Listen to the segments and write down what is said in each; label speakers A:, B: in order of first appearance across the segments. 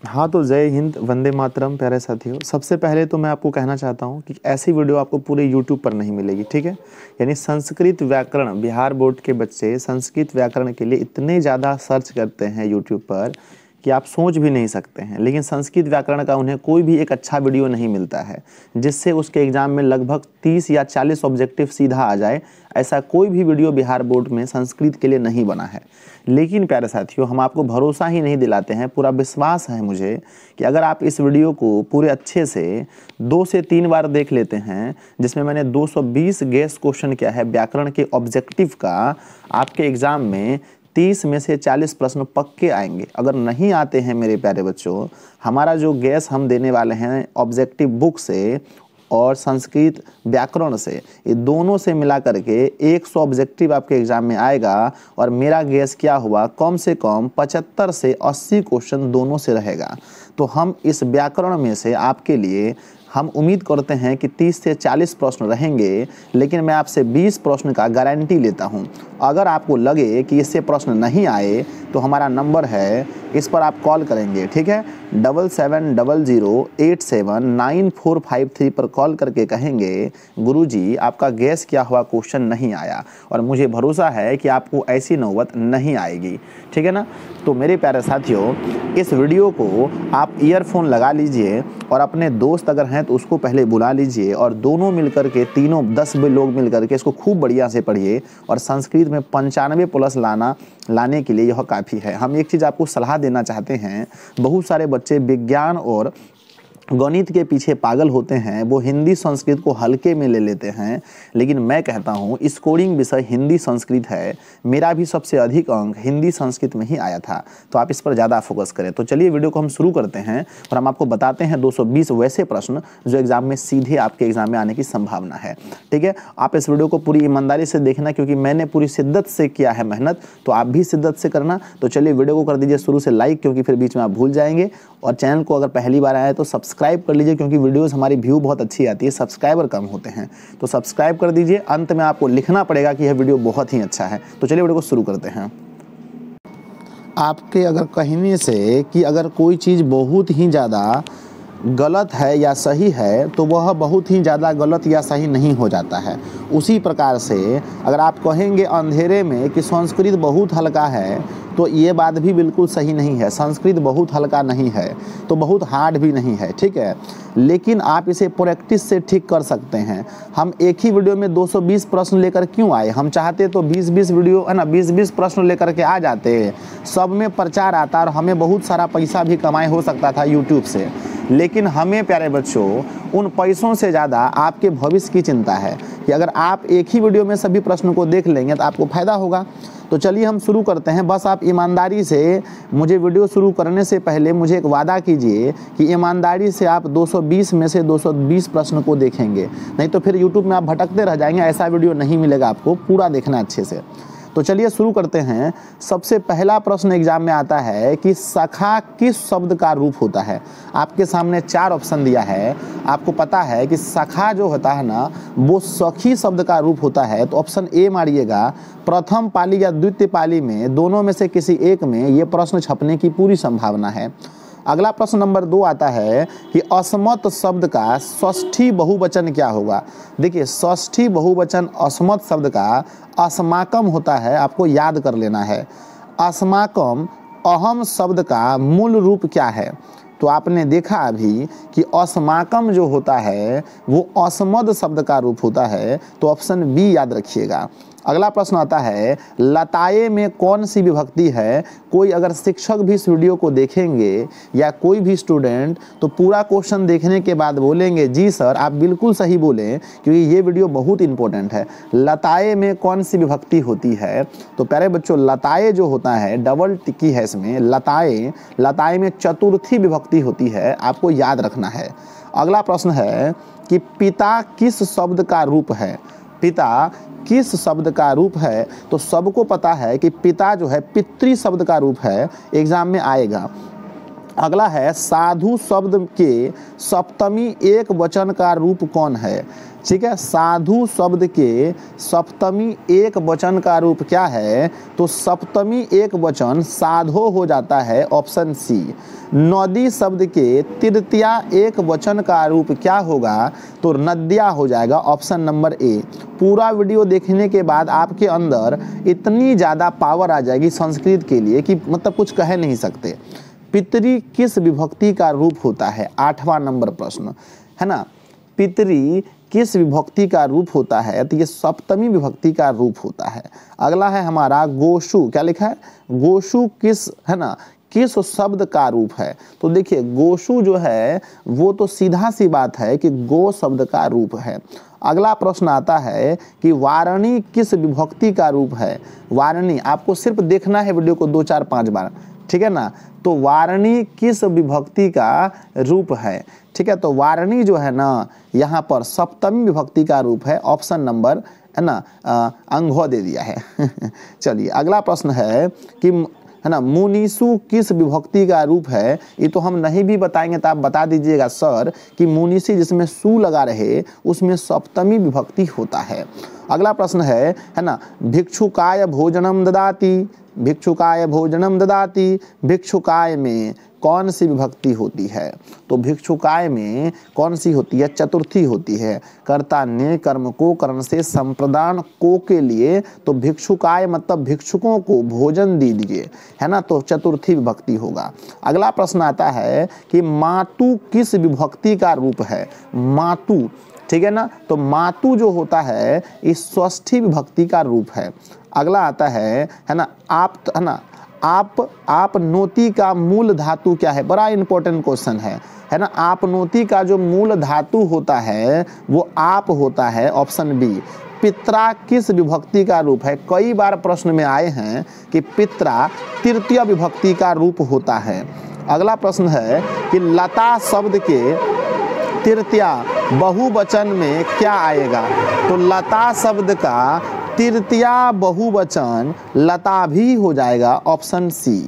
A: हाँ, तो जय हिंद, वंदे मातरम प्यारे साथियों। सबसे पहले तो मैं आपको कहना चाहता हूँ कि ऐसी वीडियो आपको पूरे यूट्यूब पर नहीं मिलेगी, ठीक है। यानी संस्कृत व्याकरण, बिहार बोर्ड के बच्चे संस्कृत व्याकरण के लिए इतने ज़्यादा सर्च करते हैं यूट्यूब पर कि आप सोच भी नहीं सकते हैं। लेकिन संस्कृत व्याकरण का उन्हें कोई भी एक अच्छा वीडियो नहीं मिलता है जिससे उसके एग्ज़ाम में लगभग 30 या 40 ऑब्जेक्टिव सीधा आ जाए। ऐसा कोई भी वीडियो बिहार बोर्ड में संस्कृत के लिए नहीं बना है। लेकिन प्यारे साथियों, हम आपको भरोसा ही नहीं दिलाते हैं, पूरा विश्वास है मुझे कि अगर आप इस वीडियो को पूरे अच्छे से 2 से 3 बार देख लेते हैं, जिसमें मैंने 220 गेस क्वेश्चन किया है व्याकरण के ऑब्जेक्टिव का, आपके एग्ज़ाम में 30 में से 40 प्रश्न पक्के आएंगे। अगर नहीं आते हैं मेरे प्यारे बच्चों, हमारा जो गैस हम देने वाले हैं ऑब्जेक्टिव बुक से और संस्कृत व्याकरण से, ये दोनों से मिला करके 100 ऑब्जेक्टिव आपके एग्जाम में आएगा। और मेरा गैस क्या हुआ, कम से कम 75 से 80 क्वेश्चन दोनों से रहेगा। तो हम इस व्याकरण में से आपके लिए हम उम्मीद करते हैं कि 30 से 40 प्रश्न रहेंगे, लेकिन मैं आपसे 20 प्रश्न का गारंटी लेता हूं। अगर आपको लगे कि इससे प्रश्न नहीं आए तो हमारा नंबर है, इस पर आप कॉल करेंगे, ठीक है। 7700879453 पर कॉल करके कहेंगे गुरुजी आपका गैस क्या हुआ, क्वेश्चन नहीं आया। और मुझे भरोसा है कि आपको ऐसी नौबत नहीं आएगी, ठीक है ना। तो मेरे प्यारे साथियों, इस वीडियो को आप ईयरफोन लगा लीजिए और अपने दोस्त अगर हैं तो उसको पहले बुला लीजिए और दोनों मिलकर के, तीनों 10 लोग मिलकर के इसको खूब बढ़िया से पढ़िए। और संस्कृत में 95 प्लस लाने के लिए यह काफ़ी है। हम एक चीज़ आपको सलाह देना चाहते हैं, बहुत सारे बच्चे विज्ञान और गणित के पीछे पागल होते हैं, वो हिंदी संस्कृत को हल्के में ले लेते हैं। लेकिन मैं कहता हूँ स्कोरिंग विषय हिंदी संस्कृत है, मेरा भी सबसे अधिक अंक हिंदी संस्कृत में ही आया था, तो आप इस पर ज़्यादा फोकस करें। तो चलिए वीडियो को हम शुरू करते हैं और हम आपको बताते हैं 220 वैसे प्रश्न जो एग्जाम में सीधे आपके एग्जाम में आने की संभावना है, ठीक है। आप इस वीडियो को पूरी ईमानदारी से देखना, क्योंकि मैंने पूरी शिद्दत से किया है मेहनत, तो आप भी शिद्दत से करना। तो चलिए वीडियो को कर दीजिए शुरू से लाइक, क्योंकि फिर बीच में आप भूल जाएंगे। और चैनल को अगर पहली बार आए तो सब्सक्राइब कर लीजिए, क्योंकि वीडियोस हमारी व्यू बहुत अच्छी आती है, सब्सक्राइबर कम होते हैं, तो सब्सक्राइब कर दीजिए। अंत में आपको लिखना पड़ेगा कि यह वीडियो बहुत ही अच्छा है। तो चलिए वीडियो को शुरू करते हैं। आपके अगर कहने से कि अगर कोई चीज़ बहुत ही ज़्यादा गलत है या सही है तो वह बहुत ही ज़्यादा गलत या सही नहीं हो जाता है। उसी प्रकार से अगर आप कहेंगे अंधेरे में कि संस्कृत बहुत हल्का है तो ये बात भी बिल्कुल सही नहीं है। संस्कृत बहुत हल्का नहीं है तो बहुत हार्ड भी नहीं है, ठीक है। लेकिन आप इसे प्रैक्टिस से ठीक कर सकते हैं। हम एक ही वीडियो में 220 प्रश्न लेकर क्यों आए, हम चाहते तो 20-20 वीडियो है ना, 20-20 प्रश्न लेकर के आ जाते, सब में प्रचार आता और हमें बहुत सारा पैसा भी कमाई हो सकता था यूट्यूब से। लेकिन हमें प्यारे बच्चों उन पैसों से ज़्यादा आपके भविष्य की चिंता है कि अगर आप एक ही वीडियो में सभी प्रश्नों को देख लेंगे तो आपको फ़ायदा होगा। तो चलिए हम शुरू करते हैं। बस आप ईमानदारी से, मुझे वीडियो शुरू करने से पहले मुझे एक वादा कीजिए कि ईमानदारी से आप 220 में से 220 प्रश्न को देखेंगे, नहीं तो फिर यूट्यूब में आप भटकते रह जाएंगे। ऐसा वीडियो नहीं मिलेगा, आपको पूरा देखना अच्छे से। तो चलिए शुरू करते हैं। सबसे पहला प्रश्न एग्जाम में आता है कि सखा किस शब्द का रूप होता है। आपके सामने 4 ऑप्शन दिया है। आपको पता है कि सखा जो होता है ना, वो सखी शब्द का रूप होता है। तो ऑप्शन ए मारिएगा। प्रथम पाली या द्वितीय पाली में, दोनों में से किसी एक में ये प्रश्न छपने की पूरी संभावना है। अगला प्रश्न नंबर 2 आता है कि अस्मत् शब्द का षष्ठी बहुवचन क्या होगा। देखिए, षष्ठी बहुवचन अस्मत् शब्द का अस्माकम होता है, आपको याद कर लेना है। अस्माकम अहम शब्द का मूल रूप क्या है। तो आपने देखा अभी कि अस्माकम जो होता है वो अस्मद शब्द का रूप होता है, तो ऑप्शन बी याद रखिएगा। अगला प्रश्न आता है लताए में कौन सी विभक्ति है। कोई अगर शिक्षक भी इस वीडियो को देखेंगे या कोई भी स्टूडेंट, तो पूरा क्वेश्चन देखने के बाद बोलेंगे जी सर आप बिल्कुल सही बोलें, क्योंकि ये वीडियो बहुत इंपॉर्टेंट है। लताए में कौन सी विभक्ति होती है। तो प्यारे बच्चों, लताए जो होता है, डबल टिक्की है इसमें, लताए में चतुर्थी विभक्ति होती है, आपको याद रखना है। अगला प्रश्न है कि पिता किस शब्द का रूप है। पिता किस शब्द का रूप है। तो सबको पता है कि पिता जो है पितृ शब्द का रूप है, एग्जाम में आएगा। अगला है साधु शब्द के सप्तमी एक वचन का रूप कौन है। ठीक है, साधु शब्द के सप्तमी एक वचन का रूप क्या है, तो सप्तमी एक वचन साधो हो जाता है, ऑप्शन सी। नदी शब्द के तृतीया एक वचन का रूप क्या होगा, तो नद्या हो जाएगा, ऑप्शन नंबर ए। पूरा वीडियो देखने के बाद आपके अंदर इतनी ज़्यादा पावर आ जाएगी संस्कृत के लिए कि मतलब कुछ कह नहीं सकते। पितरी किस विभक्ति का रूप होता है, 8वां नंबर प्रश्न है ना। पितरी किस विभक्ति का रूप होता है, तो ये सप्तमी विभक्ति का रूप होता है। अगला है हमारा गोशु, क्या लिखा है, गोशु किस है ना किस शब्द का रूप है। तो देखिए गोशु जो है वो तो सीधा सी बात है कि गो शब्द का रूप है। अगला प्रश्न आता है कि वारणी किस विभक्ति का रूप है। वारणी आपको सिर्फ देखना है वीडियो को 2 4 5 बार, ठीक है ना। तो वारणी किस विभक्ति का रूप है, ठीक है। तो वारणी जो है ना यहाँ पर सप्तमी विभक्ति का रूप है, ऑप्शन नंबर है ना अंगो दे दिया है चलिए अगला प्रश्न है कि है ना मुनीसु किस विभक्ति का रूप है। ये तो हम नहीं भी बताएंगे तो आप बता दीजिएगा सर कि मुनीसी जिसमें सु लगा रहे उसमें सप्तमी विभक्ति होता है। अगला प्रश्न है ना भिक्षुकाय भोजनम ददाति, भिक्षुकाय भोजनम ददाति, भिक्षुकाय में कौन सी विभक्ति होती है। तो भिक्षुकाय में कौन सी होती है, चतुर्थी होती है। कर्ता ने कर्म को कर्ण से संप्रदान को के लिए, तो भिक्षुकाय मतलब भिक्षुकों को भोजन दीजिए, है ना, तो चतुर्थी विभक्ति होगा। अगला प्रश्न आता है कि मातु किस विभक्ति का रूप है। मातु, ठीक है ना, तो मातु जो होता है इस षष्ठी विभक्ति का रूप है। अगला आता है ना आप, है ना आप नोती का मूल धातु क्या है, बड़ा इंपॉर्टेंट क्वेश्चन है ना। आप नोती का जो मूल धातु होता है वो आप होता है, ऑप्शन बी। पित्रा किस विभक्ति का रूप है। कई बार प्रश्न में आए हैं कि पित्रा तृतीय विभक्ति का रूप होता है। अगला प्रश्न है कि लता शब्द के तृतीया बहुवचन में क्या आएगा। तो लता शब्द का तृतीया बहुवचन लता भी हो जाएगा, ऑप्शन सी।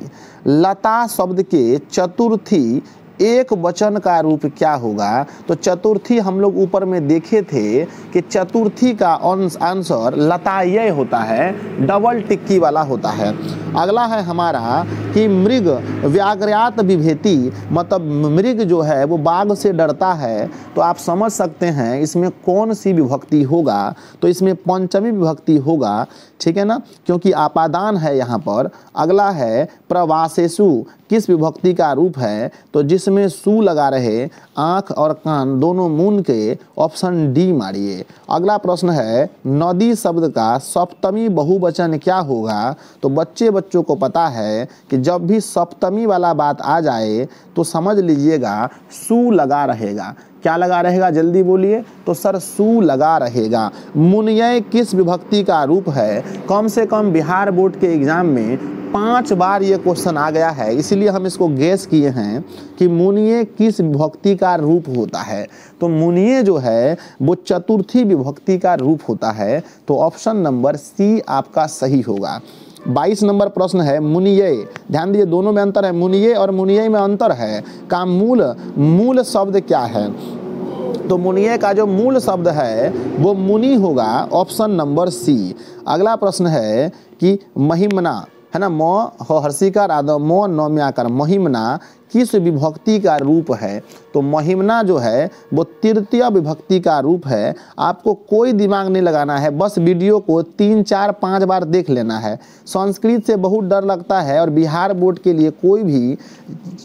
A: लता शब्द के चतुर्थी एक वचन का रूप क्या होगा। तो चतुर्थी हम लोग ऊपर में देखे थे कि चतुर्थी का आंसर लताये होता है, डबल टिक्की वाला होता है। अगला है हमारा कि मृग व्याघ्रात बिभेति, मतलब मृग जो है वो बाघ से डरता है। तो आप समझ सकते हैं इसमें कौन सी विभक्ति होगा। तो इसमें पंचमी विभक्ति होगा, ठीक है ना, क्योंकि आपादान है यहाँ पर। अगला है प्रवासेषु किस विभक्ति का रूप है। तो जिसमें सु लगा रहे आँख और कान दोनों मून के, ऑप्शन डी मारिए। अगला प्रश्न है नदी शब्द का सप्तमी बहुवचन क्या होगा। तो बच्चों को पता है कि जब भी सप्तमी वाला बात आ जाए तो समझ लीजिएगा सु लगा रहेगा। क्या लगा रहेगा, जल्दी बोलिए। तो सर सु लगा रहेगा। मुनिय किस विभक्ति का रूप है। कम से कम बिहार बोर्ड के एग्जाम में 5 बार ये क्वेश्चन आ गया है, इसीलिए हम इसको गेस किए हैं कि मुनिय किस विभक्ति का रूप होता है। तो मुनिय जो है वो चतुर्थी विभक्ति का रूप होता है। तो ऑप्शन नंबर सी आपका सही होगा। 22 नंबर प्रश्न है मुनिये, ध्यान दीजिए दोनों में अंतर है, मुनिये और मुनिये में अंतर है। का मूल शब्द क्या है। तो मुनिये का जो मूल शब्द है वो मुनि होगा, ऑप्शन नंबर सी। अगला प्रश्न है कि महिमना, है ना, मो हो हर्षिकार आदो मो नौम्याकर, महिमना किस विभक्ति का रूप है। तो महिमना जो है वो तृतीय विभक्ति का रूप है। आपको कोई दिमाग नहीं लगाना है, बस वीडियो को 3 4 5 बार देख लेना है। संस्कृत से बहुत डर लगता है और बिहार बोर्ड के लिए कोई भी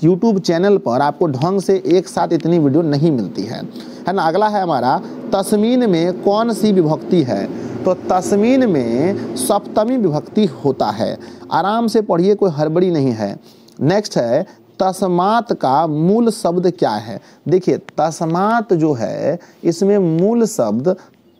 A: यूट्यूब चैनल पर आपको ढंग से एक साथ इतनी वीडियो नहीं मिलती है ना। अगला है हमारा तस्मीन में कौन सी विभक्ति है। तो तस्मीन में सप्तमी विभक्ति होता है। आराम से पढ़िए, कोई हड़बड़ी नहीं है। नेक्स्ट है तस्मात का मूल शब्द क्या है। देखिए तस्मात जो है इसमें मूल शब्द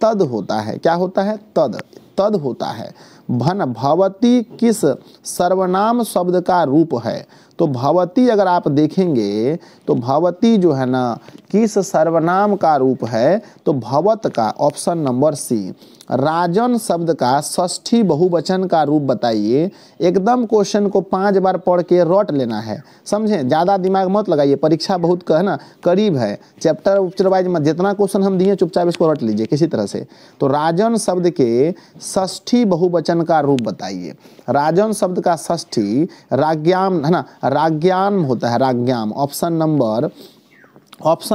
A: तद होता है। क्या होता है, तद होता है। भन भवती किस सर्वनाम शब्द का रूप है। तो भवती अगर आप देखेंगे तो भवती जो है ना किस सर्वनाम का रूप है, तो भवत का, ऑप्शन नंबर सी। राजन शब्द का षष्ठी बहुवचन का रूप बताइए। एकदम क्वेश्चन को 5 बार पढ़ के रट लेना है, समझे, ज़्यादा दिमाग मत लगाइए, परीक्षा बहुत है ना करीब है, चैप्टर उपचर वाइज मत, जितना क्वेश्चन हम दिए चुपचाप इसको रट लीजिए किसी तरह से। तो राजन शब्द के षष्ठी बहुवचन का रूप बताइए। राजन शब्द का षष्ठी राज्ञाम है ना, राज्ञाम होता है, राज्ञाम, ऑप्शन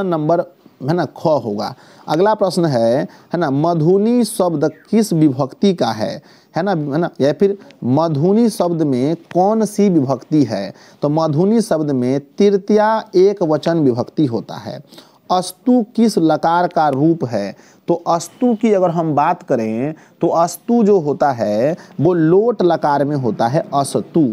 A: नंबर है ना ख होगा। अगला प्रश्न है ना, मधुनी शब्द किस विभक्ति का है ना, या फिर मधुनी शब्द में कौन सी विभक्ति है, तो मधुनी शब्द में तृतीया एक वचन विभक्ति होता है। अस्तु किस लकार का रूप है, तो अस्तु की अगर हम बात करें तो अस्तु जो होता है वो लोट लकार में होता है, अस्तु।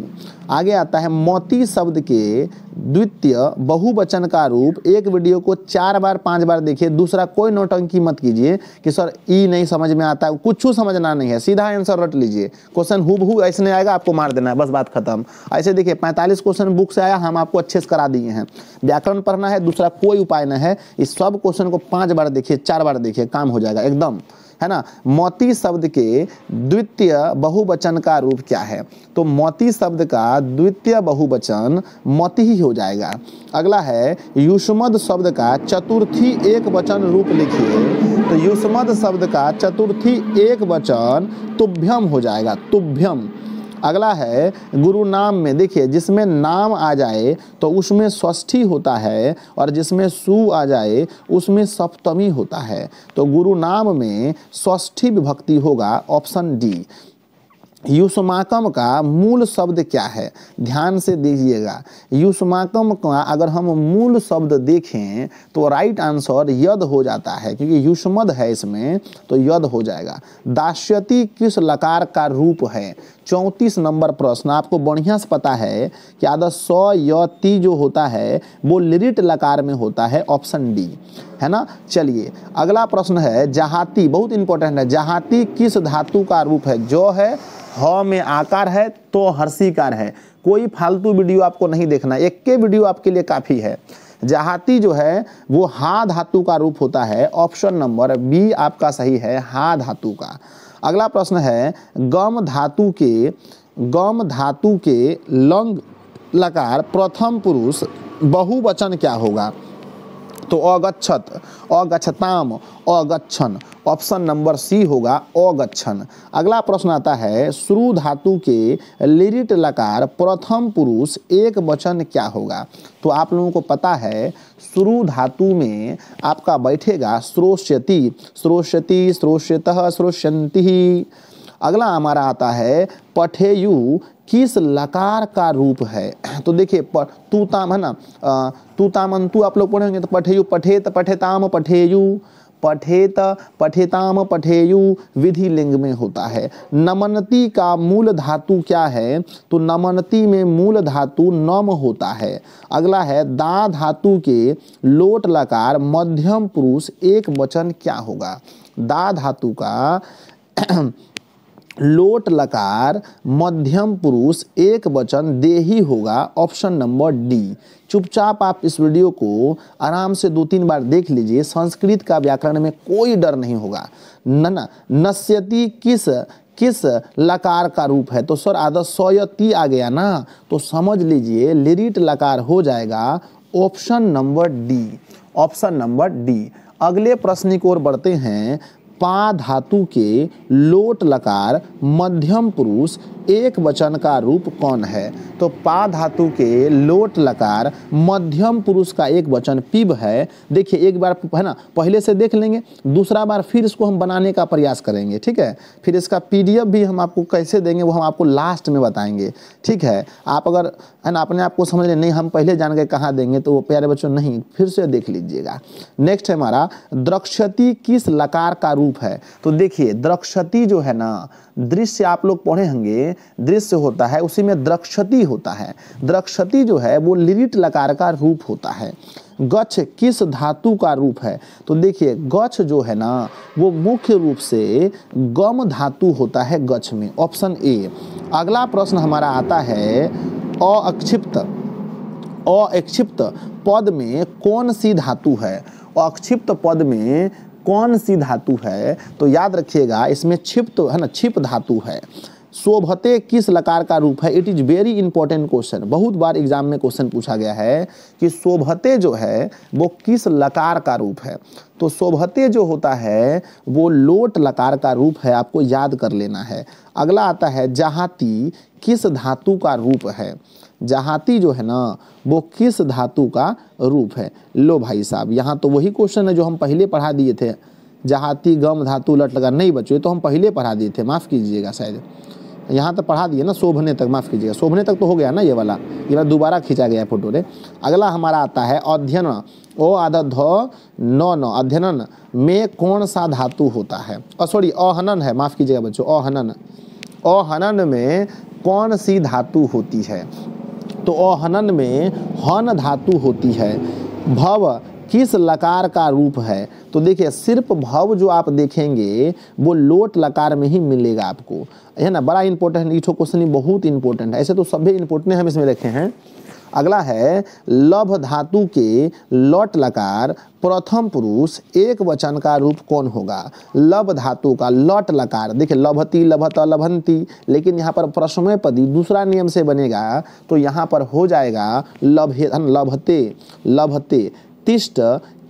A: आगे आता है मोती शब्द के द्वितीय बहुवचन का रूप। एक वीडियो को 4 बार 5 बार देखिए, दूसरा कोई नौटंकी मत कीजिए कि सर ई नहीं समझ में आता है, कुछ समझना नहीं है, सीधा आंसर रट लीजिए। क्वेश्चन हूबहू ऐसे नहीं आएगा, आपको मार देना है, बस बात खत्म। ऐसे देखिए 45 क्वेश्चन बुक से आया, हम आपको अच्छे से करा दिए हैं। व्याकरण पढ़ना है, दूसरा कोई उपाय नहीं है, इस सब क्वेश्चन को 5 बार देखिए, 4 बार देखिए, काम हो जाएगा एकदम, है ना। मोती शब्द के द्वितीय बहुवचन का रूप क्या है, तो मोती शब्द का द्वितीय बहुवचन मोती ही हो जाएगा। अगला है युष्मद शब्द का चतुर्थी एक वचन रूप लिखिए, तो युष्मद शब्द का चतुर्थी एक वचन तुभ्यम हो जाएगा, तुभ्यम। अगला है गुरु नाम में, देखिए जिसमें नाम आ जाए तो उसमें षष्ठी होता है और जिसमें सु आ जाए उसमें सप्तमी होता है, तो गुरु नाम में षष्ठी विभक्ति होगा, ऑप्शन डी। युष्माकम का मूल शब्द क्या है, ध्यान से देखिएगा। युष्माकम का अगर हम मूल शब्द देखें तो राइट आंसर यद हो जाता है, क्योंकि युष्मद है इसमें, तो यद हो जाएगा। दास्यति किस लकार का रूप है, 34 नंबर प्रश्न। आपको बढ़िया से पता है कि आधा स य ती जो होता है वो लिरिट लकार में होता है, ऑप्शन डी, है ना। चलिए अगला प्रश्न है जहाती, बहुत इंपॉर्टेंट है। जहाती किस धातु का रूप है, जो है ह में आकार है तो हर्षिकार है। कोई फालतू वीडियो आपको नहीं देखना, एक के वीडियो आपके लिए काफ़ी है। जहाती जो है वो हा धातु का रूप होता है, ऑप्शन नंबर बी आपका सही है, हा धातु का। अगला प्रश्न है गम धातु के लंग लकार प्रथम पुरुष बहुवचन क्या होगा, तो अगच्छत, अगच्छताम, अगच्छन, ऑप्शन नंबर सी होगा, अगच्छन। अगला प्रश्न आता है श्रु धातु के लिरिट लकार प्रथम पुरुष एक वचन क्या होगा, तो आप लोगों को पता है श्रु धातु में आपका बैठेगा श्रोष्यति, श्रोष्यति, श्रोष्यतः, श्रोष्यन्ति। अगला हमारा आता है पठेयु किस लकार का रूप है, तो देखिए तूताम है ना, तूतामंतु आप लोग पढ़ेंगे तो पठेयु, पठेत, पठेताम, पठेयु, पठेत, पठेताम, पठेयु विधि लिंग में होता है। नमनती का मूल धातु क्या है, तो नमनती में मूल धातु नम होता है। अगला है दा धातु के लोट लकार मध्यम पुरुष एक वचन क्या होगा, दा धातु का लोट लकार मध्यम पुरुष एक वचन देही होगा, ऑप्शन नंबर डी। चुपचाप आप इस वीडियो को आराम से 2-3 बार देख लीजिए, संस्कृत का व्याकरण में कोई डर नहीं होगा। नस्यति किस लकार का रूप है, तो सर आधा सयती आ गया ना, तो समझ लीजिए लिरिट लकार हो जाएगा, option number D, option number D. अगले प्रश्न की ओर बढ़ते हैं। पा धातु के लोट लकार मध्यम पुरुष एक वचन का रूप कौन है, तो पा धातु के लोट लकार मध्यम पुरुष का एक वचन पिब है। देखिए एक बार है ना पहले से देख लेंगे, दूसरा बार फिर इसको हम बनाने का प्रयास करेंगे, ठीक है। फिर इसका PDF भी हम आपको कैसे देंगे वो हम आपको लास्ट में बताएंगे, ठीक है। आप अगर है ना अपने आप को समझ लें नहीं हम पहले जान गए कहाँ देंगे, तो वो प्यारे बच्चों नहीं, फिर से देख लीजिएगा। नेक्स्ट है हमारा द्रक्षति किस लकार का रूप है, तो देखिए द्रक्षति जो है ना, दृश्य आप लोग पढ़े होंगे, दृश्य होता है उसी में द्रक्षति होता है। द्रक्षति जो है वो लिरिट लकार का रूप होता है। गच्छ किस धातु का रूप है, तो देखिए गच्छ जो है ना वो मुख्य रूप से गम धातु होता है गच्छ में, ऑप्शन ए। अगला प्रश्न हमारा आता है अक्षिप्त अक्षिप्त पद में कौन सी धातु है? अक्षिप्त पद में कौन सी धातु है? तो याद रखिएगा इसमें क्षिप्त है ना, क्षिप धातु है। शोभते किस लकार का रूप है? It is very important question, बहुत बार एग्जाम में क्वेश्चन पूछा गया है कि शोभते जो है वो किस लकार का रूप है। तो शोभते जो होता है वो लोट लकार का रूप है, आपको याद कर लेना है। अगला आता है जहाती किस धातु का रूप है? जहाती जो है ना वो किस धातु का रूप है? लो भाई साहब, यहाँ तो वही क्वेश्चन है जो हम पहले पढ़ा दिए थे। जहाती गम धातु लट लगा, नहीं बच्चों ये तो हम पहले पढ़ा दिए थे, माफ़ कीजिएगा, शायद यहाँ तक पढ़ा दिए ना, शोभने तक, माफ़ कीजिएगा शोभने तक तो हो गया ना, ये वाला दोबारा खींचा गया है फोटो रे। अगला हमारा आता है अध्ययन, ओ आधा ध न अध्ययन में कौन सा धातु होता है? सॉरी अहनन है, माफ़ कीजिएगा बच्चों, अहनन। अहनन में कौन सी धातु होती है? तो अहनन में हन धातु होती है। भव किस लकार का रूप है? तो देखिए सिर्फ भव जो आप देखेंगे वो लोट लकार में ही मिलेगा आपको, है ना। बड़ा इंपॉर्टेंट ये क्वेश्चन, बहुत इंपॉर्टेंट है, ऐसे तो सभी इंपॉर्टेंट हम इसमें रखे हैं। अगला है लभ धातु के लट लकार प्रथम पुरुष एक वचन का रूप कौन होगा? लभ धातु का लट लकार, देखिए लभती लभत लभंती, लेकिन यहाँ पर प्रश्नमय पदी दूसरा नियम से बनेगा तो यहाँ पर हो जाएगा लभे लभते लभते। तिष्ठ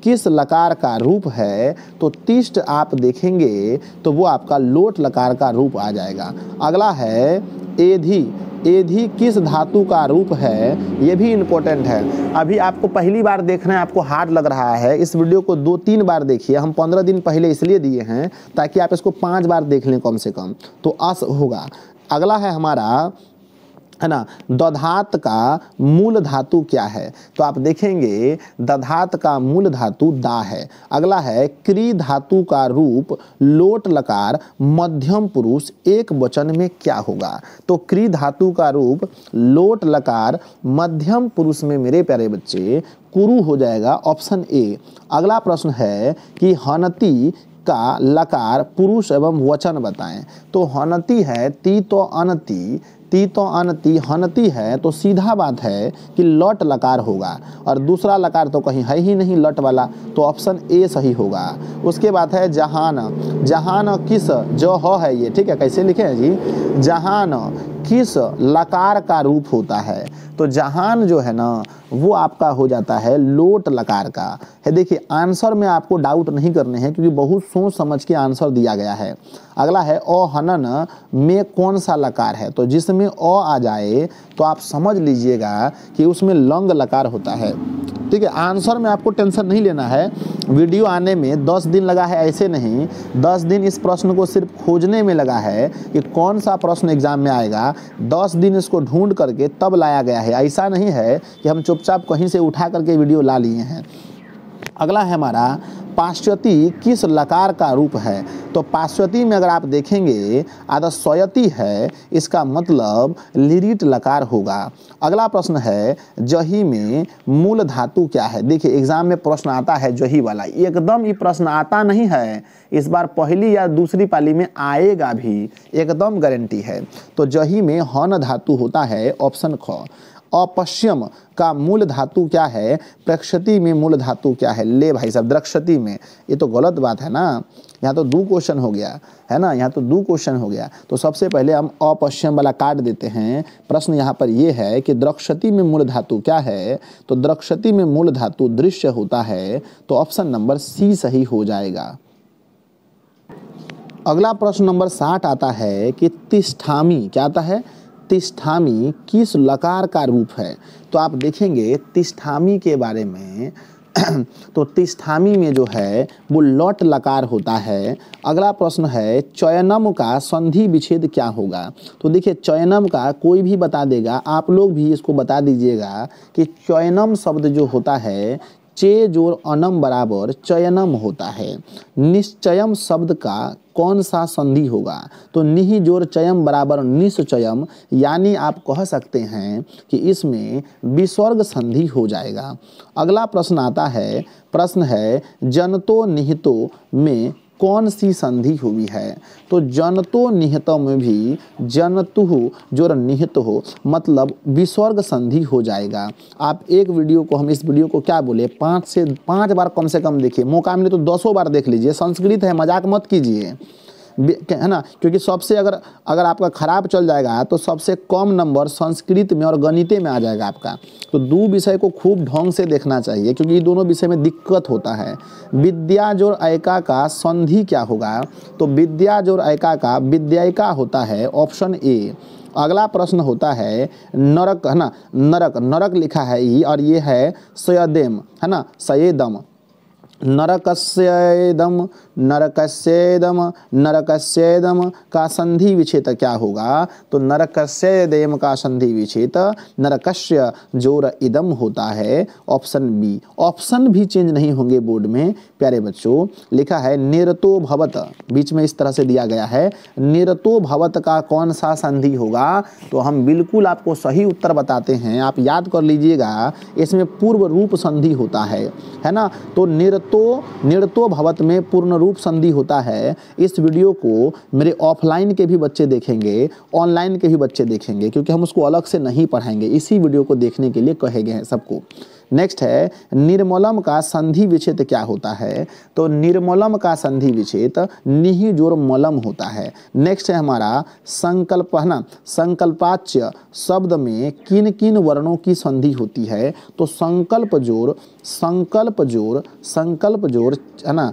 A: किस लकार का रूप है? तो तिष्ठ आप देखेंगे तो वो आपका लोट लकार का रूप आ जाएगा। अगला है एधी, एधी किस धातु का रूप है? ये भी इम्पोर्टेंट है। अभी आपको पहली बार देखना है, आपको हार्ड लग रहा है, इस वीडियो को 2-3 बार देखिए। हम 15 दिन पहले इसलिए दिए हैं ताकि आप इसको 5 बार देख लें कम से कम, तो अस होगा। अगला है हमारा, है ना, दधात का मूल धातु क्या है? तो आप देखेंगे दधात का मूल धातु दा है। अगला है क्री धातु का रूप लोट लकार मध्यम पुरुष एक वचन में क्या होगा? तो क्री धातु का रूप लोट लकार मध्यम पुरुष में मेरे प्यारे बच्चे कुरु हो जाएगा, ऑप्शन ए। अगला प्रश्न है कि हनती का लकार पुरुष एवं वचन बताएं। तो हनती है ती तो अनति, ती तो अनति, हनती है तो सीधा बात है कि लट लकार होगा, और दूसरा लकार तो कहीं है ही नहीं लट वाला, तो ऑप्शन ए सही होगा। उसके बाद है जहान, जहान किस जो हो है ये, ठीक है, कैसे लिखे हैं जी? जहान किस लकार का रूप होता है? तो जहान जो है ना वो आपका हो जाता है लोट लकार का है। देखिए आंसर में आपको डाउट नहीं करने हैं क्योंकि बहुत सोच समझ के आंसर दिया गया है। अगला है अहनन में कौन सा लकार है? तो जिसमें अ आ जाए तो आप समझ लीजिएगा कि उसमें लंग लकार होता है, ठीक है। आंसर में आपको टेंशन नहीं लेना है, वीडियो आने में 10 दिन लगा है ऐसे नहीं, 10 दिन इस प्रश्न को सिर्फ खोजने में लगा है कि कौन सा प्रश्न एग्जाम में आएगा। 10 दिन इसको ढूंढ करके तब लाया गया है, ऐसा नहीं है कि हम चुपचाप कहीं से उठा करके वीडियो ला लिए हैं। अगला है हमारा पाश्चती किस लकार का रूप है? तो पाश्चती में अगर आप देखेंगे आधा स्वयती है, इसका मतलब लिरिट लकार होगा। अगला प्रश्न है जही में मूल धातु क्या है? देखिए एग्जाम में प्रश्न आता है जही वाला, एकदम ये प्रश्न आता नहीं है, इस बार पहली या दूसरी पाली में आएगा भी, एकदम गारंटी है। तो जही में हन धातु होता है, ऑप्शन ख। अपश्यम का मूल धातु क्या है? प्रक्षति में मूल धातु क्या है? ले भाई साहब द्रक्षति में, ये तो गलत बात है ना, यहाँ तो 2 क्वेश्चन हो गया है ना, यहाँ तो 2 क्वेश्चन हो गया। तो सबसे पहले हम अपश्यम वाला काट देते हैं। प्रश्न यहाँ पर ये है कि द्रक्षति में मूल धातु क्या है? तो द्रक्षति में मूल धातु दृश्य होता है, तो ऑप्शन नंबर सी सही हो जाएगा। अगला प्रश्न नंबर 60 आता है कि तिष्ठामी, क्या आता है? तिष्ठामी किस लकार का रूप है? तो आप देखेंगे तिष्ठामी के बारे में तो तिष्ठामी में जो है वो लट लकार होता है। अगला प्रश्न है चयनम का संधि विच्छेद क्या होगा? तो देखिए चयनम का कोई भी बता देगा, आप लोग भी इसको बता दीजिएगा कि चयनम शब्द जो होता है चे जोर अनम बराबर चयनम होता है। निश्चयम शब्द का कौन सा संधि होगा? तो निहि जोर चयम बराबर निश्चयम, यानी आप कह सकते हैं कि इसमें विसर्ग संधि हो जाएगा। अगला प्रश्न आता है, प्रश्न है जनतो निहितो में कौन सी संधि हुई है? तो जनतो निहितम में भी जनतुहु जो निहित हो मतलब विसर्ग संधि हो जाएगा। आप एक वीडियो को, हम इस वीडियो को क्या बोले, 5 से 5 बार कम से कम देखिए, मौका मिले तो 10 बार देख लीजिए। संस्कृत है, मजाक मत कीजिए, है ना, क्योंकि सबसे अगर आपका खराब चल जाएगा तो सबसे कम नंबर संस्कृत में और गणिते में आ जाएगा आपका। तो दो विषय को खूब ढंग से देखना चाहिए, क्योंकि ये दोनों विषय में दिक्कत होता है। विद्या जोड़ ऐका का संधि क्या होगा? तो विद्या जोड़ ऐका का विद्यायिका होता है, ऑप्शन ए। अगला प्रश्न होता है नरक, है ना, नरक, नरक लिखा है ई और ये है सयदेम, है ना, सयेदम। नरकस्येदम, नरकस्येदम, नरकस्येदम का संधि विच्छेद क्या होगा? तो नरकस्येदेम का संधि विच्छेद नरकस्य जोर इदम होता है, ऑप्शन बी। ऑप्शन भी चेंज नहीं होंगे बोर्ड में प्यारे बच्चों। लिखा है निरतो भवत, बीच में इस तरह से दिया गया है, निरतो भवत का कौन सा संधि होगा? तो हम बिल्कुल आपको सही उत्तर बताते हैं, आप याद कर लीजिएगा, इसमें पूर्व रूप संधि होता है ना। तो निरतो भवत में पूर्ण रूप संधि होता है। इस वीडियो को मेरे ऑफलाइन के भी बच्चे देखेंगे, ऑनलाइन के भी बच्चे देखेंगे, क्योंकि हम उसको अलग से नहीं पढ़ाएंगे, इसी वीडियो को देखने के लिए कहे गए हैं सबको। नेक्स्ट है निर्मलम का संधि विच्छेद क्या होता है? तो निर्मलम का संधि विच्छेद निहि जोर मलम होता है। नेक्स्ट है हमारा संकल्प, है ना, संकल्पाच्य शब्द में किन किन वर्णों की संधि होती है? तो संकल्प जोर, संकल्प जोर, संकल्प जोर, है ना,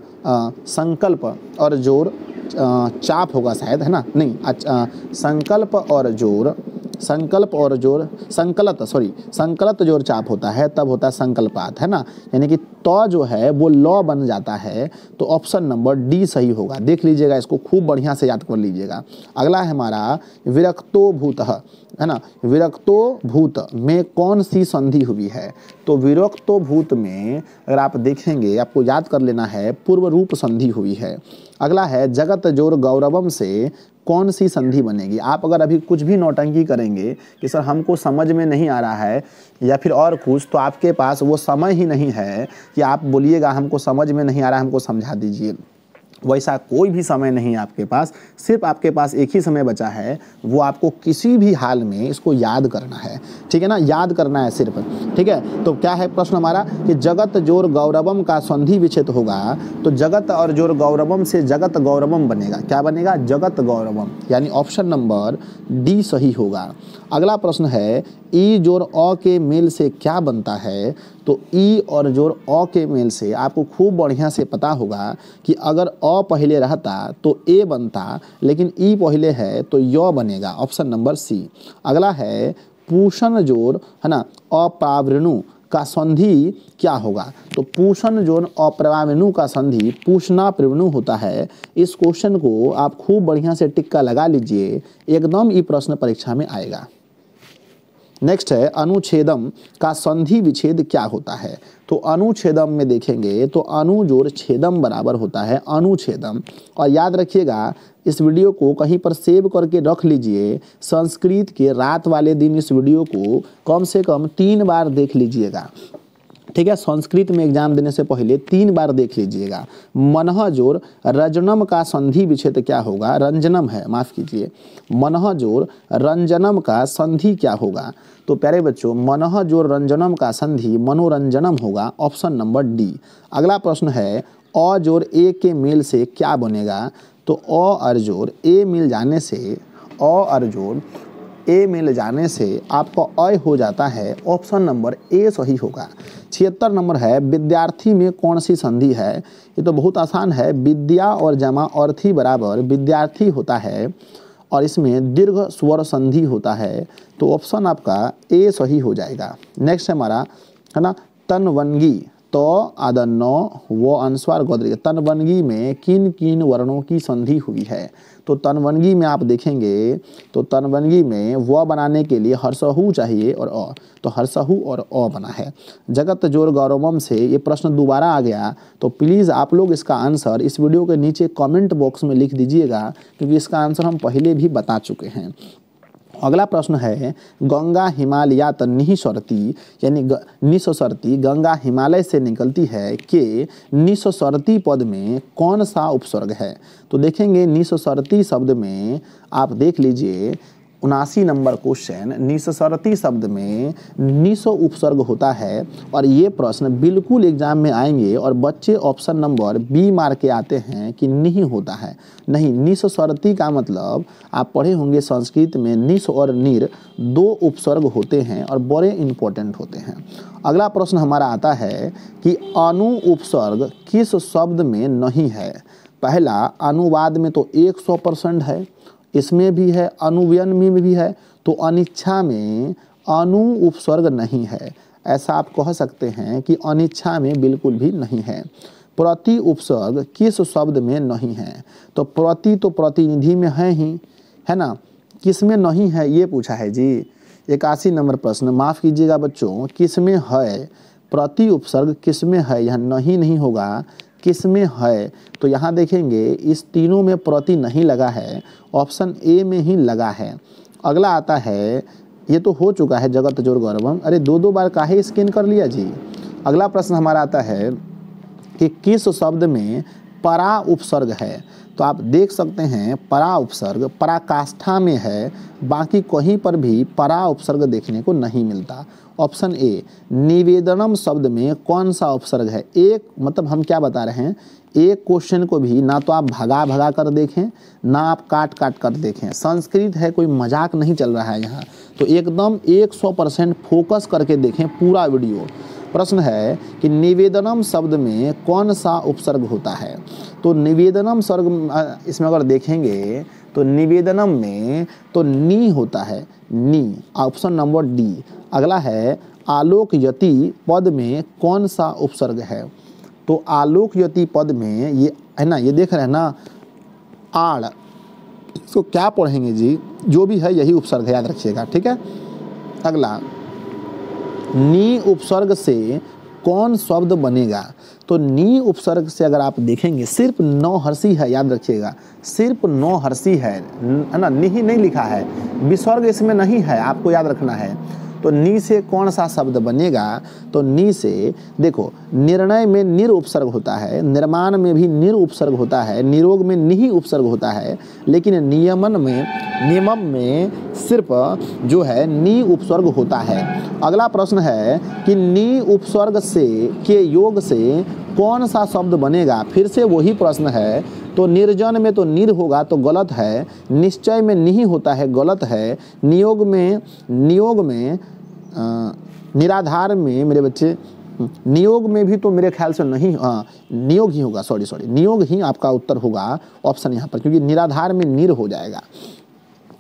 A: संकल्प और जोर चाप होगा शायद, है ना, नहीं, संकल्प और जोर, संकल्प और जोर, संकलत जोर चाप होता है, तब होता है संकल्पात, है ना, यानी कि तो जो है वो लॉ बन जाता है। तो ऑप्शन नंबर डी सही होगा। देख लीजिएगा, इसको खूब बढ़िया से याद कर लीजिएगा। अगला है हमारा विरक्तो भूत, है ना, विरक्तो भूत में कौन सी संधि हुई है? तो विरक्तो भूत में अगर आप देखेंगे, आपको याद कर लेना है, पूर्व रूप संधि हुई है। अगला है जगत जोर गौरवम से कौन सी संधि बनेगी? आप अगर अभी कुछ भी नौटंकी करेंगे कि सर हमको समझ में नहीं आ रहा है या फिर और कुछ, तो आपके पास वो समय ही नहीं है कि आप बोलिएगा हमको समझ में नहीं आ रहा है, हमको समझा दीजिए। वैसा कोई भी समय नहीं है आपके पास, सिर्फ आपके पास एक ही समय बचा है, वो आपको किसी भी हाल में इसको याद करना है, ठीक है ना, याद करना है सिर्फ, ठीक है। तो क्या है प्रश्न हमारा कि जगत जोर गौरवम का संधि विच्छेद होगा, तो जगत और जोर गौरवम से जगत गौरवम बनेगा। क्या बनेगा? जगत गौरवम, यानी ऑप्शन नंबर डी सही होगा। अगला प्रश्न है ई जोर अ के मेल से क्या बनता है? तो ई और जोर अ के मेल से आपको खूब बढ़िया से पता होगा कि अगर अ पहले रहता तो ए बनता, लेकिन ई पहले है तो य बनेगा, ऑप्शन नंबर सी। अगला है पूषण जोर, है ना, अपावृणु का संधि क्या होगा? तो पूषण जोर अप्रावृणु का संधि पूषणा प्रवृणु होता है। इस क्वेश्चन को आप खूब बढ़िया से टिक्का लगा लीजिए, एकदम ये प्रश्न परीक्षा में आएगा। नेक्स्ट है अनुच्छेदम का संधि विच्छेद क्या होता है? तो अनुच्छेदम में देखेंगे तो अनु जोड़ छेदम बराबर होता है अनुच्छेदम। और याद रखिएगा, इस वीडियो को कहीं पर सेव करके रख लीजिए, संस्कृत के रात वाले दिन इस वीडियो को कम से कम 3 बार देख लीजिएगा, ठीक है। संस्कृत में एग्जाम देने से पहले 3 बार देख लीजिएगा। मनह जोर रजनम का संधि विच्छेद क्या होगा? रंजनम है, माफ कीजिए, मनह जोर रंजनम का संधि क्या होगा? तो प्यारे बच्चों, मनह जोर रंजनम का संधि मनोरंजनम होगा, ऑप्शन नंबर डी। अगला प्रश्न है अ जोर ए के मेल से क्या बनेगा? तो अ और जोर ए मिल जाने से, अ और जोर ए मिल जाने से आपका अय हो जाता है, ऑप्शन नंबर ए सही होगा। 76 नंबर है विद्यार्थी में कौन सी संधि है? ये तो बहुत आसान है, विद्या और जमा अर्थी बराबर विद्यार्थी होता है और इसमें दीर्घ स्वर संधि होता है, तो ऑप्शन आपका ए सही हो जाएगा। नेक्स्ट है हमारा, है ना, तनवंगी, तो आदन नौ वो अनुस्वार गोदरी, तनवंगी में किन किन वर्णों की संधि हुई है? तो तनवंगी में आप देखेंगे तो तनवंगी में व बनाने के लिए हर्षहु चाहिए और अ, तो हर्षहु और अ बना है। जगत जोर गौरवम से ये प्रश्न दोबारा आ गया, तो प्लीज़ आप लोग इसका आंसर इस वीडियो के नीचे कमेंट बॉक्स में लिख दीजिएगा, क्योंकि इसका आंसर हम पहले भी बता चुके हैं। अगला प्रश्न है गंगा हिमालयात निःसरती यानी निःसरती गंगा हिमालय से निकलती है कि निःसरती पद में कौन सा उपसर्ग है। तो देखेंगे निःसरती शब्द में आप देख लीजिए 79 नंबर क्वेश्चन, निःसरती शब्द में निस उपसर्ग होता है और ये प्रश्न बिल्कुल एग्जाम में आएंगे और बच्चे ऑप्शन नंबर बी मार के आते हैं कि नहीं होता है। नहीं, निःसरती का मतलब आप पढ़े होंगे संस्कृत में निस और निर 2 उपसर्ग होते हैं और बड़े इंपॉर्टेंट होते हैं। अगला प्रश्न हमारा आता है कि अनु उपसर्ग किस शब्द में नहीं है। पहला अनुवाद में तो 100% है, इसमें भी है, अनुव्यन में भी है, तो अनिच्छा में अनु उपसर्ग नहीं है। ऐसा आप कह सकते हैं कि अनिच्छा में बिल्कुल भी नहीं है। प्रति उपसर्ग किस शब्द में नहीं है। तो प्रति तो प्रतिनिधि में है ही, है ना, किस में नहीं है ये पूछा है जी। 81 नंबर प्रश्न, माफ़ कीजिएगा बच्चों, किस में है, प्रति उपसर्ग किस में है, यहाँ नहीं होगा, किस में है। तो यहाँ देखेंगे इस तीनों में प्रति नहीं लगा है, ऑप्शन ए में ही लगा है। अगला आता है, ये तो हो चुका है, जगत जोर गौरवम, अरे 2 बार काहे स्कैन कर लिया जी। अगला प्रश्न हमारा आता है कि किस शब्द में परा उपसर्ग है। तो आप देख सकते हैं परा उपसर्ग पराकाष्ठा में है, बाकी कहीं पर भी परा उपसर्ग देखने को नहीं मिलता। ऑप्शन ए निवेदनम शब्द में कौन सा उपसर्ग है। एक मतलब हम क्या बता रहे हैं, एक क्वेश्चन को भी ना तो आप भगा कर देखें, ना आप काट कर देखें। संस्कृत है, कोई मजाक नहीं चल रहा है यहाँ, तो एकदम 100% फोकस करके देखें पूरा वीडियो। प्रश्न है कि निवेदनम शब्द में कौन सा उपसर्ग होता है। तो निवेदनम शब्द इसमें अगर देखेंगे तो निवेदनम में तो नी होता है, नी, ऑप्शन नंबर डी। अगला है आलोकयति पद में कौन सा उपसर्ग है। तो आलोकयति पद में ये है ना, ये देख रहे हैं ना, आड़, इसको क्या पढ़ेंगे जी, जो भी है यही उपसर्ग है, याद रखिएगा, ठीक है। अगला नी उपसर्ग से कौन शब्द बनेगा। तो नी उपसर्ग से अगर आप देखेंगे सिर्फ नौहर्षी है, याद रखिएगा, सिर्फ नौहर्षी है ना, नी ही नहीं लिखा है, विसर्ग इसमें नहीं है, आपको याद रखना है। तो नी से कौन सा शब्द बनेगा। तो नी से देखो, निर्णय में निर उपसर्ग होता है, निर्माण में भी निर उपसर्ग होता है, निरोग में निहि उपसर्ग होता है, लेकिन नियमन में सिर्फ जो है नी उपसर्ग होता है। अगला प्रश्न है कि नी उपसर्ग से के योग से कौन सा शब्द बनेगा। फिर से वही प्रश्न है। तो निर्जन में तो निर होगा तो गलत है, निश्चय में नहीं होता है, गलत है, नियोग में निराधार में मेरे बच्चे, नियोग में भी तो मेरे ख्याल से नहीं, नियोग ही होगा, सॉरी नियोग ही आपका उत्तर होगा ऑप्शन यहाँ पर, क्योंकि निराधार में निर हो जाएगा।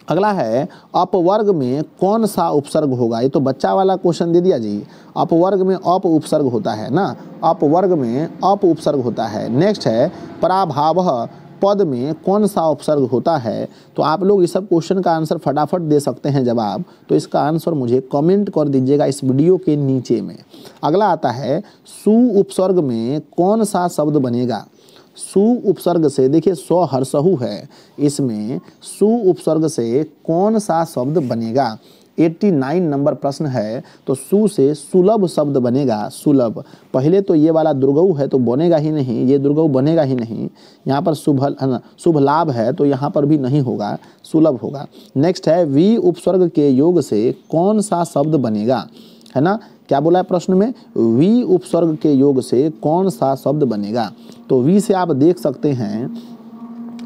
A: अगला है अपवर्ग में कौन सा उपसर्ग होगा। ये तो बच्चा वाला क्वेश्चन दे दिया जी, अपवर्ग में अप उपसर्ग होता है ना, अपवर्ग में अप उपसर्ग होता है। नेक्स्ट है पराभावः पद में कौन सा उपसर्ग होता है। तो आप लोग इस सब क्वेश्चन का आंसर फटाफट दे सकते हैं जवाब, तो इसका आंसर मुझे कमेंट कर दीजिएगा इस वीडियो के नीचे में। अगला आता है सु उपसर्ग में कौन सा शब्द बनेगा। सु उपसर्ग से देखिए सौ हर्षहु है, इसमें सु उपसर्ग से कौन सा शब्द बनेगा। 89 नंबर प्रश्न है। तो सु से सुलभ शब्द बनेगा, सुलभ। पहले तो ये वाला दुर्गऊ है तो बनेगा ही नहीं, ये दुर्गऊ बनेगा ही नहीं। यहाँ पर शुभ लाभ है तो यहाँ पर भी नहीं होगा, सुलभ होगा। नेक्स्ट है वी उपसर्ग के योग से कौन सा शब्द बनेगा, है ना, क्या बोला है प्रश्न में, वी उपसर्ग के योग से कौन सा शब्द बनेगा। तो वी से आप देख सकते हैं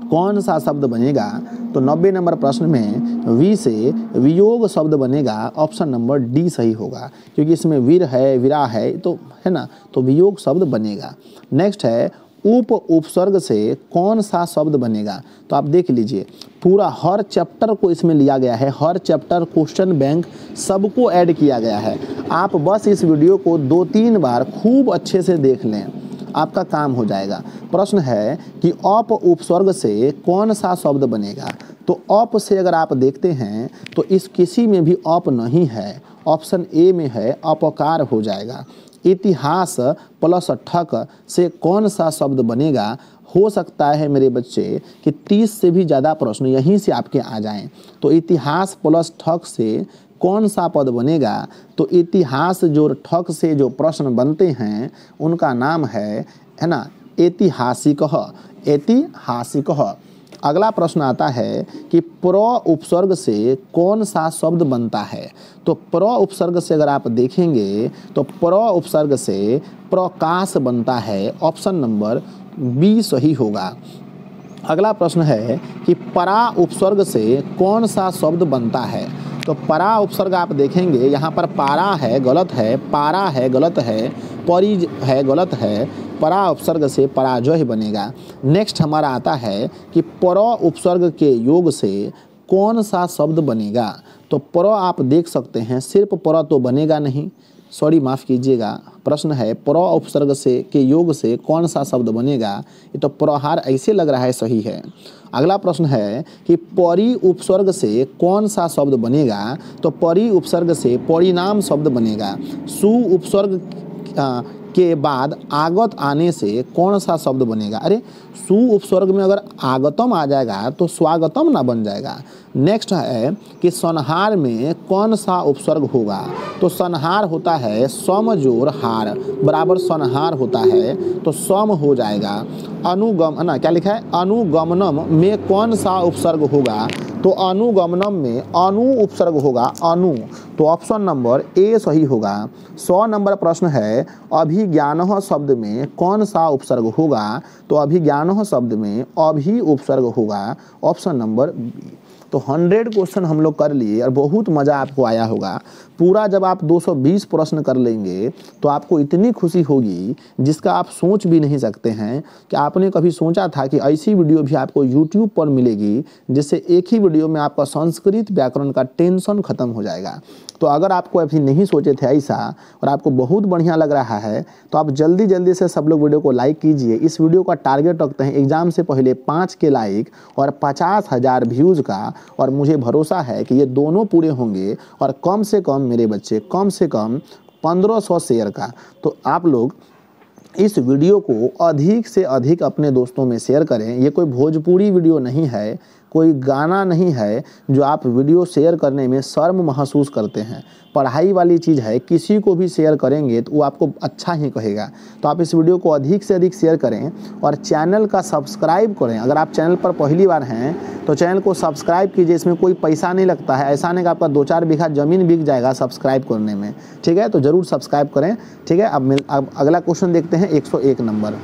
A: कौन सा शब्द बनेगा। तो 90 नंबर प्रश्न में वी से वियोग शब्द बनेगा, ऑप्शन नंबर डी सही होगा, क्योंकि इसमें वीर है, विरा है, तो है ना, तो वियोग शब्द बनेगा। नेक्स्ट है उप उपसर्ग से कौन सा शब्द बनेगा। तो आप देख लीजिए पूरा हर चैप्टर को इसमें लिया गया है, हर चैप्टर क्वेश्चन बैंक सबको ऐड किया गया है। आप बस इस वीडियो को 2-3 बार खूब अच्छे से देख लें, आपका काम हो जाएगा। प्रश्न है कि अप उपसर्ग से कौन सा शब्द बनेगा। तो अप से अगर आप देखते हैं तो इस किसी में भी अप नहीं है, ऑप्शन ए में है, अपकार हो जाएगा। इतिहास प्लस ठक से कौन सा शब्द बनेगा। हो सकता है मेरे बच्चे कि 30 से भी ज़्यादा प्रश्न यहीं से आपके आ जाएं। तो इतिहास प्लस ठक से कौन सा पद बनेगा। तो इतिहास जो ठक से जो प्रश्न बनते हैं उनका नाम है ना ऐतिहासिक। ऐतिहासिक। अगला प्रश्न आता है कि प्र उपसर्ग से कौन सा शब्द बनता है। तो प्र उपसर्ग से अगर आप देखेंगे तो प्र उपसर्ग से प्रकाश बनता है। ऑप्शन नंबर बी सही होगा। अगला प्रश्न है कि परा उपसर्ग से कौन सा शब्द बनता है। तो परा उपसर्ग आप देखेंगे यहाँ पर पारा है गलत है, पारा है गलत है, परी है गलत है, परा उपसर्ग से पराजय बनेगा। नेक्स्ट हमारा आता है कि पर उपसर्ग के योग से कौन सा शब्द बनेगा। तो पर आप देख सकते हैं सिर्फ पर तो बनेगा नहीं, सॉरी माफ़ कीजिएगा, प्रश्न है पर उपसर्ग से के योग से कौन सा शब्द बनेगा। ये तो प्रहार ऐसे लग रहा है सही है। अगला प्रश्न है कि परी उपसर्ग से कौन सा शब्द बनेगा। तो परी उपसर्ग से परिणाम शब्द बनेगा। सु उपसर्ग के बाद आगत आने से कौन सा शब्द बनेगा। अरे सु उपसर्ग में अगर आगतम आ जाएगा तो स्वागतम ना बन जाएगा। नेक्स्ट है कि संहार में कौन सा उपसर्ग होगा। तो संहार होता है सम जोड़ हार बराबर संहार होता है तो सम हो जाएगा। अनुगम ना क्या लिखा है, अनुगमनम में कौन सा उपसर्ग होगा। तो अनुगमनम में अनु उपसर्ग होगा, अनु। तो ऑप्शन नंबर ए सही होगा। 100 नंबर प्रश्न है अभिज्ञानः शब्द में कौन सा उपसर्ग होगा। तो अभिज्ञानः शब्द में अभि उपसर्ग होगा। Option number B. तो 100 क्वेश्चन हम लोग कर लिए और बहुत मज़ा आपको आया होगा। पूरा जब आप 220 प्रश्न कर लेंगे तो आपको इतनी खुशी होगी जिसका आप सोच भी नहीं सकते हैं कि आपने कभी सोचा था कि ऐसी वीडियो भी आपको YouTube पर मिलेगी जिससे एक ही वीडियो में आपका संस्कृत व्याकरण का टेंशन खत्म हो जाएगा। तो अगर आपको अभी नहीं सोचे थे ऐसा और आपको बहुत बढ़िया लग रहा है तो आप जल्दी जल्दी से सब लोग वीडियो को लाइक कीजिए। इस वीडियो का टारगेट रखते हैं एग्जाम से पहले 5 के लाइक और 50,000 व्यूज़ का, और मुझे भरोसा है कि ये दोनों पूरे होंगे। और कम से कम मेरे बच्चे कम से कम 1500 शेयर का। तो आप लोग इस वीडियो को अधिक से अधिक अपने दोस्तों में शेयर करें। ये कोई भोजपुरी वीडियो नहीं है, कोई गाना नहीं है जो आप वीडियो शेयर करने में शर्म महसूस करते हैं। पढ़ाई वाली चीज़ है, किसी को भी शेयर करेंगे तो वो आपको अच्छा ही कहेगा। तो आप इस वीडियो को अधिक से अधिक शेयर करें और चैनल का सब्सक्राइब करें। अगर आप चैनल पर पहली बार हैं तो चैनल को सब्सक्राइब कीजिए, इसमें कोई पैसा नहीं लगता है। ऐसा नहीं कि आपका 2-4 बीघा ज़मीन बिक जाएगा सब्सक्राइब करने में, ठीक है। तो ज़रूर सब्सक्राइब करें, ठीक है। अब अगला क्वेश्चन देखते हैं 101 नंबर।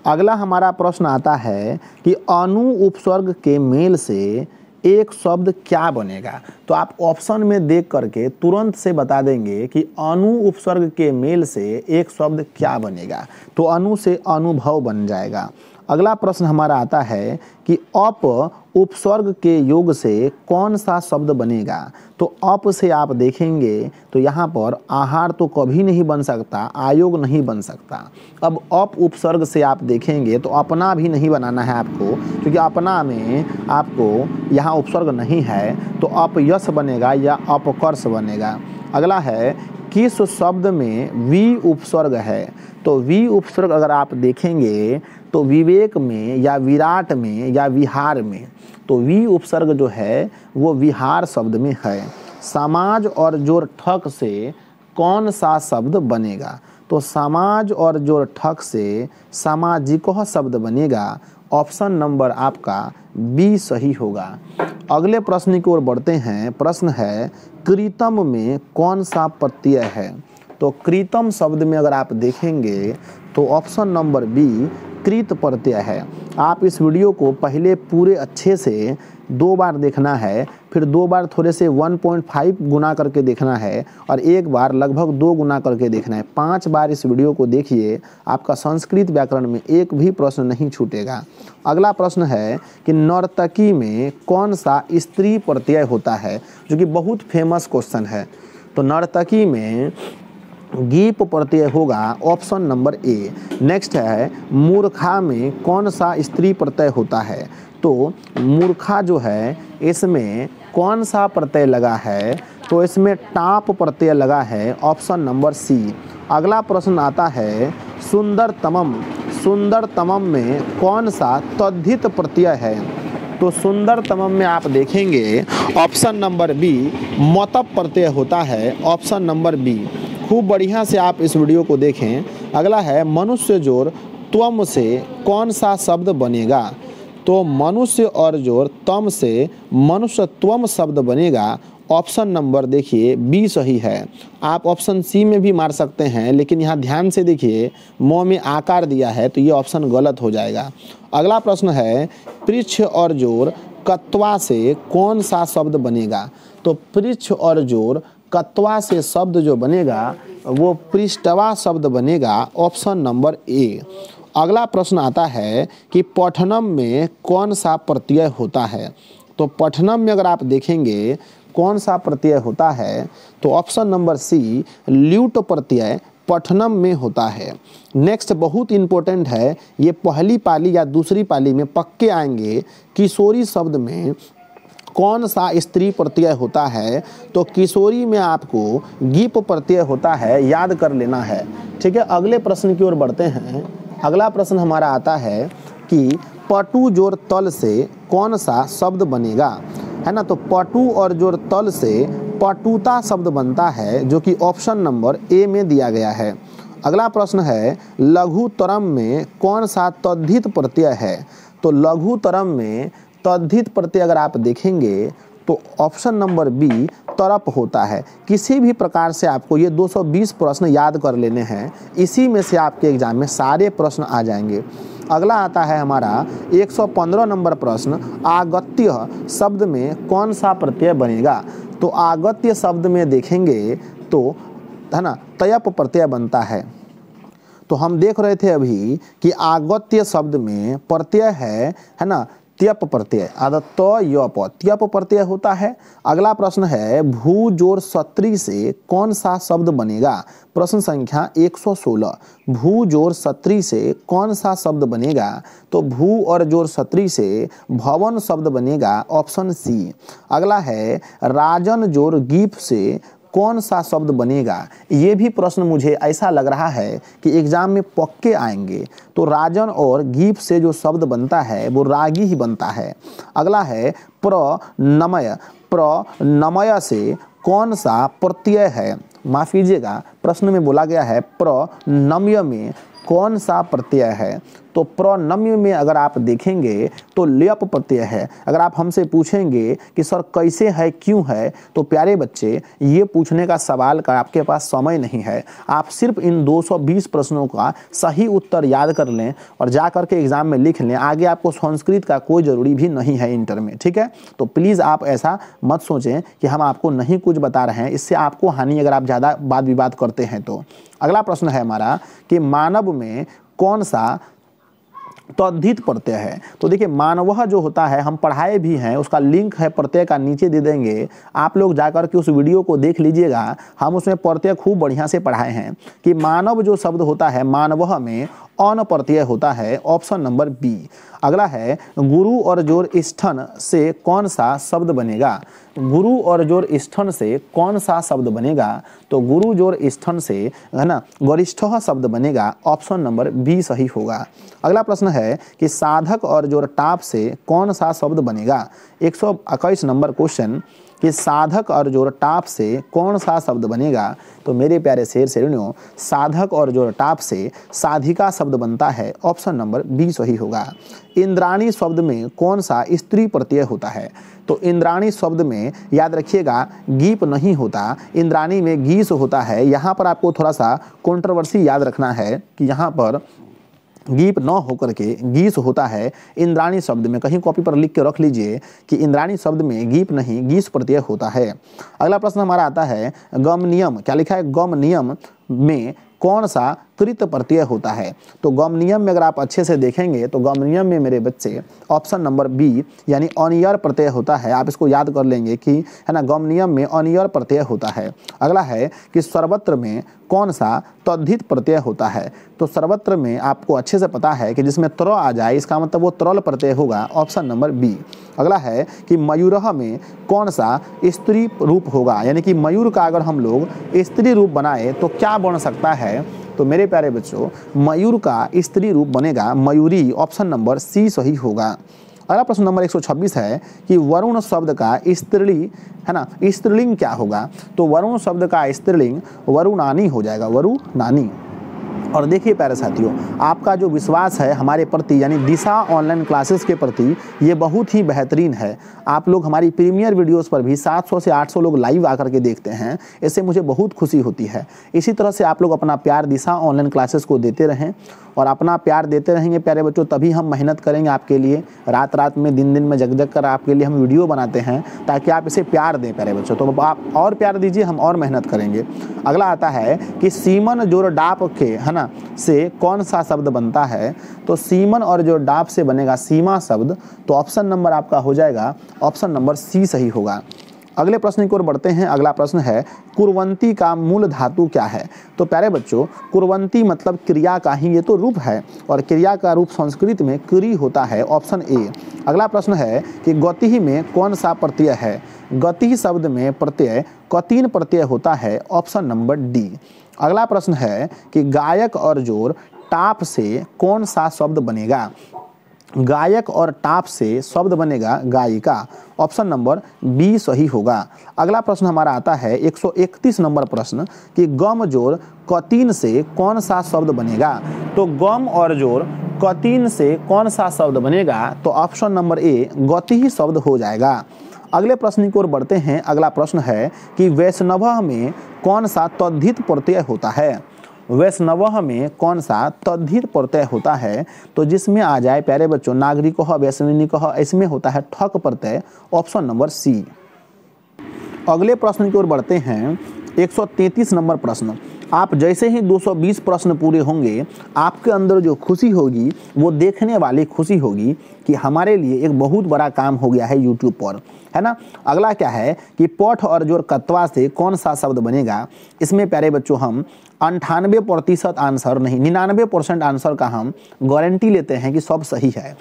A: अगला हमारा प्रश्न आता है कि अनु उपसर्ग के मेल से एक शब्द क्या बनेगा। तो आप ऑप्शन में देख करके तुरंत से बता देंगे कि अनु उपसर्ग के मेल से एक शब्द क्या बनेगा। तो अनु से अनुभव बन जाएगा। अगला प्रश्न हमारा आता है कि अप उपसर्ग के योग से कौन सा शब्द बनेगा। तो अप से आप देखेंगे तो यहाँ पर आहार तो कभी नहीं बन सकता, आयोग नहीं बन सकता। अब अप उपसर्ग से आप देखेंगे तो अपना भी नहीं बनाना है आपको, क्योंकि अपना में आपको यहाँ उपसर्ग नहीं है। तो अपयश बनेगा या अपकर्ष बनेगा। अगला है किस शब्द में वी उपसर्ग है। तो वी उपसर्ग अगर आप देखेंगे तो विवेक में या विराट में या विहार में, तो वी उपसर्ग जो है वो विहार शब्द में है। समाज और जोड़ ठक से कौन सा शब्द बनेगा। तो समाज और जोड़ ठक से सामाजिक शब्द बनेगा। ऑप्शन नंबर आपका बी सही होगा। अगले प्रश्न की ओर बढ़ते हैं। प्रश्न है कृतम में कौन सा प्रत्यय है। तो कृतम शब्द में अगर आप देखेंगे तो ऑप्शन नंबर बी कृत प्रत्यय है। आप इस वीडियो को पहले पूरे अच्छे से 2 बार देखना है, फिर 2 बार थोड़े से 1.5 गुना करके देखना है और एक बार लगभग 2 गुना करके देखना है। 5 बार इस वीडियो को देखिए, आपका संस्कृत व्याकरण में एक भी प्रश्न नहीं छूटेगा। अगला प्रश्न है कि नर्तकी में कौन सा स्त्री प्रत्यय होता है, जो कि बहुत फेमस क्वेश्चन है। तो नर्तकी में गीप प्रत्यय होगा। Option number A. नेक्स्ट है मूर्खा में कौन सा स्त्री प्रत्यय होता है। तो मूर्खा जो है इसमें कौन सा प्रत्यय लगा है। तो इसमें टाप प्रत्यय लगा है। Option number C. अगला प्रश्न आता है सुंदरतमम। सुंदरतमम में कौन सा तद्धित प्रत्यय है? तो सुंदरतमम में आप देखेंगे ऑप्शन नंबर बी मतप प्रत्यय होता है, ऑप्शन नंबर बी। खूब बढ़िया से आप इस वीडियो को देखें। अगला है मनुष्य जोड़ त्वम से कौन सा शब्द बनेगा? तो मनुष्य और जोड़ तम से मनुष्यत्वम शब्द बनेगा, ऑप्शन नंबर देखिए बी सही है। आप ऑप्शन सी में भी मार सकते हैं, लेकिन यहाँ ध्यान से देखिए म में आकार दिया है तो ये ऑप्शन गलत हो जाएगा। अगला प्रश्न है पृच्छ और जोड़ कत्वा से कौन सा शब्द बनेगा? तो पृच्छ और जोड़ कत्वा से शब्द जो बनेगा वो पृष्ठवा शब्द बनेगा, ऑप्शन नंबर ए। अगला प्रश्न आता है कि पठनम में कौन सा प्रत्यय होता है? तो पठनम में अगर आप देखेंगे कौन सा प्रत्यय होता है तो ऑप्शन नंबर सी ल्यूट प्रत्यय पठनम में होता है। नेक्स्ट बहुत इंपॉर्टेंट है, ये पहली पाली या दूसरी पाली में पक्के आएंगे। किशोरी शब्द में कौन सा स्त्री प्रत्यय होता है? तो किशोरी में आपको गीप प्रत्यय होता है, याद कर लेना है। ठीक है, अगले प्रश्न की ओर बढ़ते हैं। अगला प्रश्न हमारा आता है कि पटु जोड़ तल से कौन सा शब्द बनेगा? है ना, तो पटु और जोड़ तल से पटुता शब्द बनता है, जो कि ऑप्शन नंबर ए में दिया गया है। अगला प्रश्न है लघुतरम में कौन सा तद्धित प्रत्यय है? तो लघुतरम में तद्धित प्रत्यय अगर आप देखेंगे तो ऑप्शन नंबर बी तरप होता है। किसी भी प्रकार से आपको ये 220 प्रश्न याद कर लेने हैं, इसी में से आपके एग्जाम में सारे प्रश्न आ जाएंगे। अगला आता है हमारा 115 नंबर प्रश्न, आगत्य शब्द में कौन सा प्रत्यय बनेगा? तो आगत्य शब्द में देखेंगे तो है ना तयप प्रत्यय बनता है। तो हम देख रहे थे अभी कि आगत्य शब्द में प्रत्यय है ना त्यप प्रत्यय, आदत यप त्यप प्रत्यय होता है। अगला प्रश्न है भू जोड़ सत्री से कौन सा शब्द बनेगा? प्रश्न संख्या 116, भू जोड़ सत्री से कौन सा शब्द बनेगा? तो भू और जोड़ सत्री से भवन शब्द बनेगा, ऑप्शन सी। अगला है राजन जोड़ गीप से कौन सा शब्द बनेगा? ये भी प्रश्न मुझे ऐसा लग रहा है कि एग्जाम में पक्के आएंगे। तो राजन और गीप से जो शब्द बनता है वो रागी ही बनता है। अगला है प्रनमय। प्रनमय से कौन सा प्रत्यय है? माफ कीजिएगा, प्रश्न में बोला गया है प्रनम्य में कौन सा प्रत्यय है? तो प्रनम्य में अगर आप देखेंगे तो ल्यप प्रत्यय है। अगर आप हमसे पूछेंगे कि सर कैसे है, क्यों है, तो प्यारे बच्चे ये पूछने का सवाल का आपके पास समय नहीं है। आप सिर्फ इन 220 प्रश्नों का सही उत्तर याद कर लें और जा कर के एग्जाम में लिख लें। आगे आपको संस्कृत का कोई ज़रूरी भी नहीं है इंटर में। ठीक है, तो प्लीज़ आप ऐसा मत सोचें कि हम आपको नहीं कुछ बता रहे हैं, इससे आपको हानि अगर आप ज़्यादा वाद विवाद करते हैं तो। अगला प्रश्न है हमारा कि मानव में कौन सा तद्धित प्रत्यय है? तो देखिए मानवः जो होता है हम पढ़ाए भी हैं, उसका लिंक है प्रत्यय का नीचे दे देंगे, आप लोग जाकर के उस वीडियो को देख लीजिएगा। हम उसमें प्रत्यय खूब बढ़िया से पढ़ाए हैं कि मानव जो शब्द होता है मानवः में अन प्रत्यय होता है, ऑप्शन नंबर बी। अगला है गुरु और जोड़ स्थन से कौन सा शब्द बनेगा? गुरु और जोड़ स्थन से कौन सा शब्द बनेगा? तो गुरु जोड़ स्थन से है ना गरिष्ठ शब्द बनेगा, ऑप्शन नंबर बी सही होगा। अगला प्रश्न है कि साधक और जोड़ टाप से कौन सा शब्द बनेगा? 121 नंबर क्वेश्चन कि साधक और जोड़ टाप से कौन सा शब्द बनेगा? तो मेरे प्यारे शेर शेरनियों, साधक और जोड़ टाप से साधिका शब्द बनता है, ऑप्शन नंबर बी सही होगा। इंद्राणी शब्द में कौन सा स्त्री प्रत्यय होता है? तो इंद्राणी शब्द में याद रखिएगा गीप नहीं होता, इंद्राणी में गीस होता है। यहाँ पर आपको थोड़ा सा कंट्रोवर्सी याद रखना है कि यहाँ पर गीप न होकर के गीस होता है इंद्राणी शब्द में। कहीं कॉपी पर लिख के रख लीजिए कि इंद्राणी शब्द में गीप नहीं गीस प्रत्यय होता है। अगला प्रश्न हमारा आता है गम नियम। क्या लिखा है? गम नियम में कौन सा कृत प्रत्यय होता है। तो गमनियम में अगर आप अच्छे से देखेंगे तो गमनियम में मेरे बच्चे ऑप्शन नंबर बी यानी अनियर प्रत्यय होता है। आप इसको याद कर लेंगे कि है ना, गमनियम में अनियर प्रत्यय होता है। अगला है कि सर्वत्र में कौन सा तद्धित प्रत्यय होता है। तो सर्वत्र में आपको अच्छे से पता है कि जिसमें त्र आ जाए इसका मतलब वो तरल प्रत्यय होगा, ऑप्शन नंबर बी। अगला है कि मयूरः में कौन सा स्त्री रूप होगा, यानी कि मयूर का अगर हम लोग स्त्री रूप बनाए तो क्या बन सकता है। तो मेरे प्यारे बच्चों मयूर का स्त्री रूप बनेगा मयूरी, ऑप्शन नंबर सी सही होगा। अगला प्रश्न नंबर 126 है कि वरुण शब्द का स्त्रीलिंग है ना, स्त्रीलिंग क्या होगा। तो वरुण शब्द का स्त्रीलिंग वरुणानी हो जाएगा, वरुणानी। और देखिए प्यारे साथियों, आपका जो विश्वास है हमारे प्रति यानी दिशा ऑनलाइन क्लासेस के प्रति ये बहुत ही बेहतरीन है। आप लोग हमारी प्रीमियर वीडियोस पर भी 700 से 800 लोग लाइव आकर के देखते हैं, इससे मुझे बहुत खुशी होती है। इसी तरह से आप लोग अपना प्यार दिशा ऑनलाइन क्लासेस को देते रहें और अपना प्यार देते रहेंगे प्यारे बच्चों, तभी हम मेहनत करेंगे आपके लिए, रात रात में दिन दिन में जग जग कर आपके लिए हम वीडियो बनाते हैं ताकि आप इसे प्यार दें प्यारे बच्चों। तो आप और प्यार दीजिए, हम और मेहनत करेंगे। अगला आता है कि सीमन जोर डाप के है ना से कौन सा शब्द बनता है। तो सीमन और जो डाप से बनेगा सीमा शब्द, तो ऑप्शन नंबर आपका हो जाएगा ऑप्शन नंबर सी सही होगा। अगले प्रश्न की ओर बढ़ते हैं। अगला प्रश्न है कुर्वंती का मूल धातु क्या है। तो प्यारे बच्चों कुर्वंती मतलब क्रिया का ही ये तो रूप है और क्रिया का रूप संस्कृत में क्री होता है, ऑप्शन ए। अगला प्रश्न है कि गति में कौन सा प्रत्यय है। गति शब्द में प्रत्यय कतीन प्रत्यय होता है, ऑप्शन नंबर डी। अगला प्रश्न है कि गायक और जोर टाप से कौन सा शब्द बनेगा। गायक और टाप से शब्द बनेगा गायिका, ऑप्शन नंबर बी सही होगा। अगला प्रश्न हमारा आता है 131 नंबर प्रश्न कि गम जोर कतीन से कौन सा शब्द बनेगा। तो गम और जोर कतीन से कौन सा शब्द बनेगा, तो ऑप्शन नंबर ए गति ही शब्द हो जाएगा। अगले प्रश्न की ओर बढ़ते हैं। अगला प्रश्न है कि वैष्णव में कौन सा तद्धित प्रत्यय होता है। वैष्णव में कौन सा तद्धित प्रत्यय होता है, तो जिसमें आ जाए प्यारे बच्चों नागरिकः वैष्णविकः, इसमें होता है ठक प्रत्यय, ऑप्शन नंबर सी। अगले प्रश्न की ओर बढ़ते हैं 133 नंबर प्रश्न। आप जैसे ही 220 प्रश्न पूरे होंगे आपके अंदर जो खुशी होगी वो देखने वाली खुशी होगी कि हमारे लिए एक बहुत बड़ा काम हो गया है यूट्यूब पर, है ना। अगला क्या है कि पठ और जोर कत्वा से कौन सा शब्द बनेगा। इसमें प्यारे बच्चों हम 98% आंसर नहीं 99% आंसर का हम गारंटी लेते हैं कि सब सही है।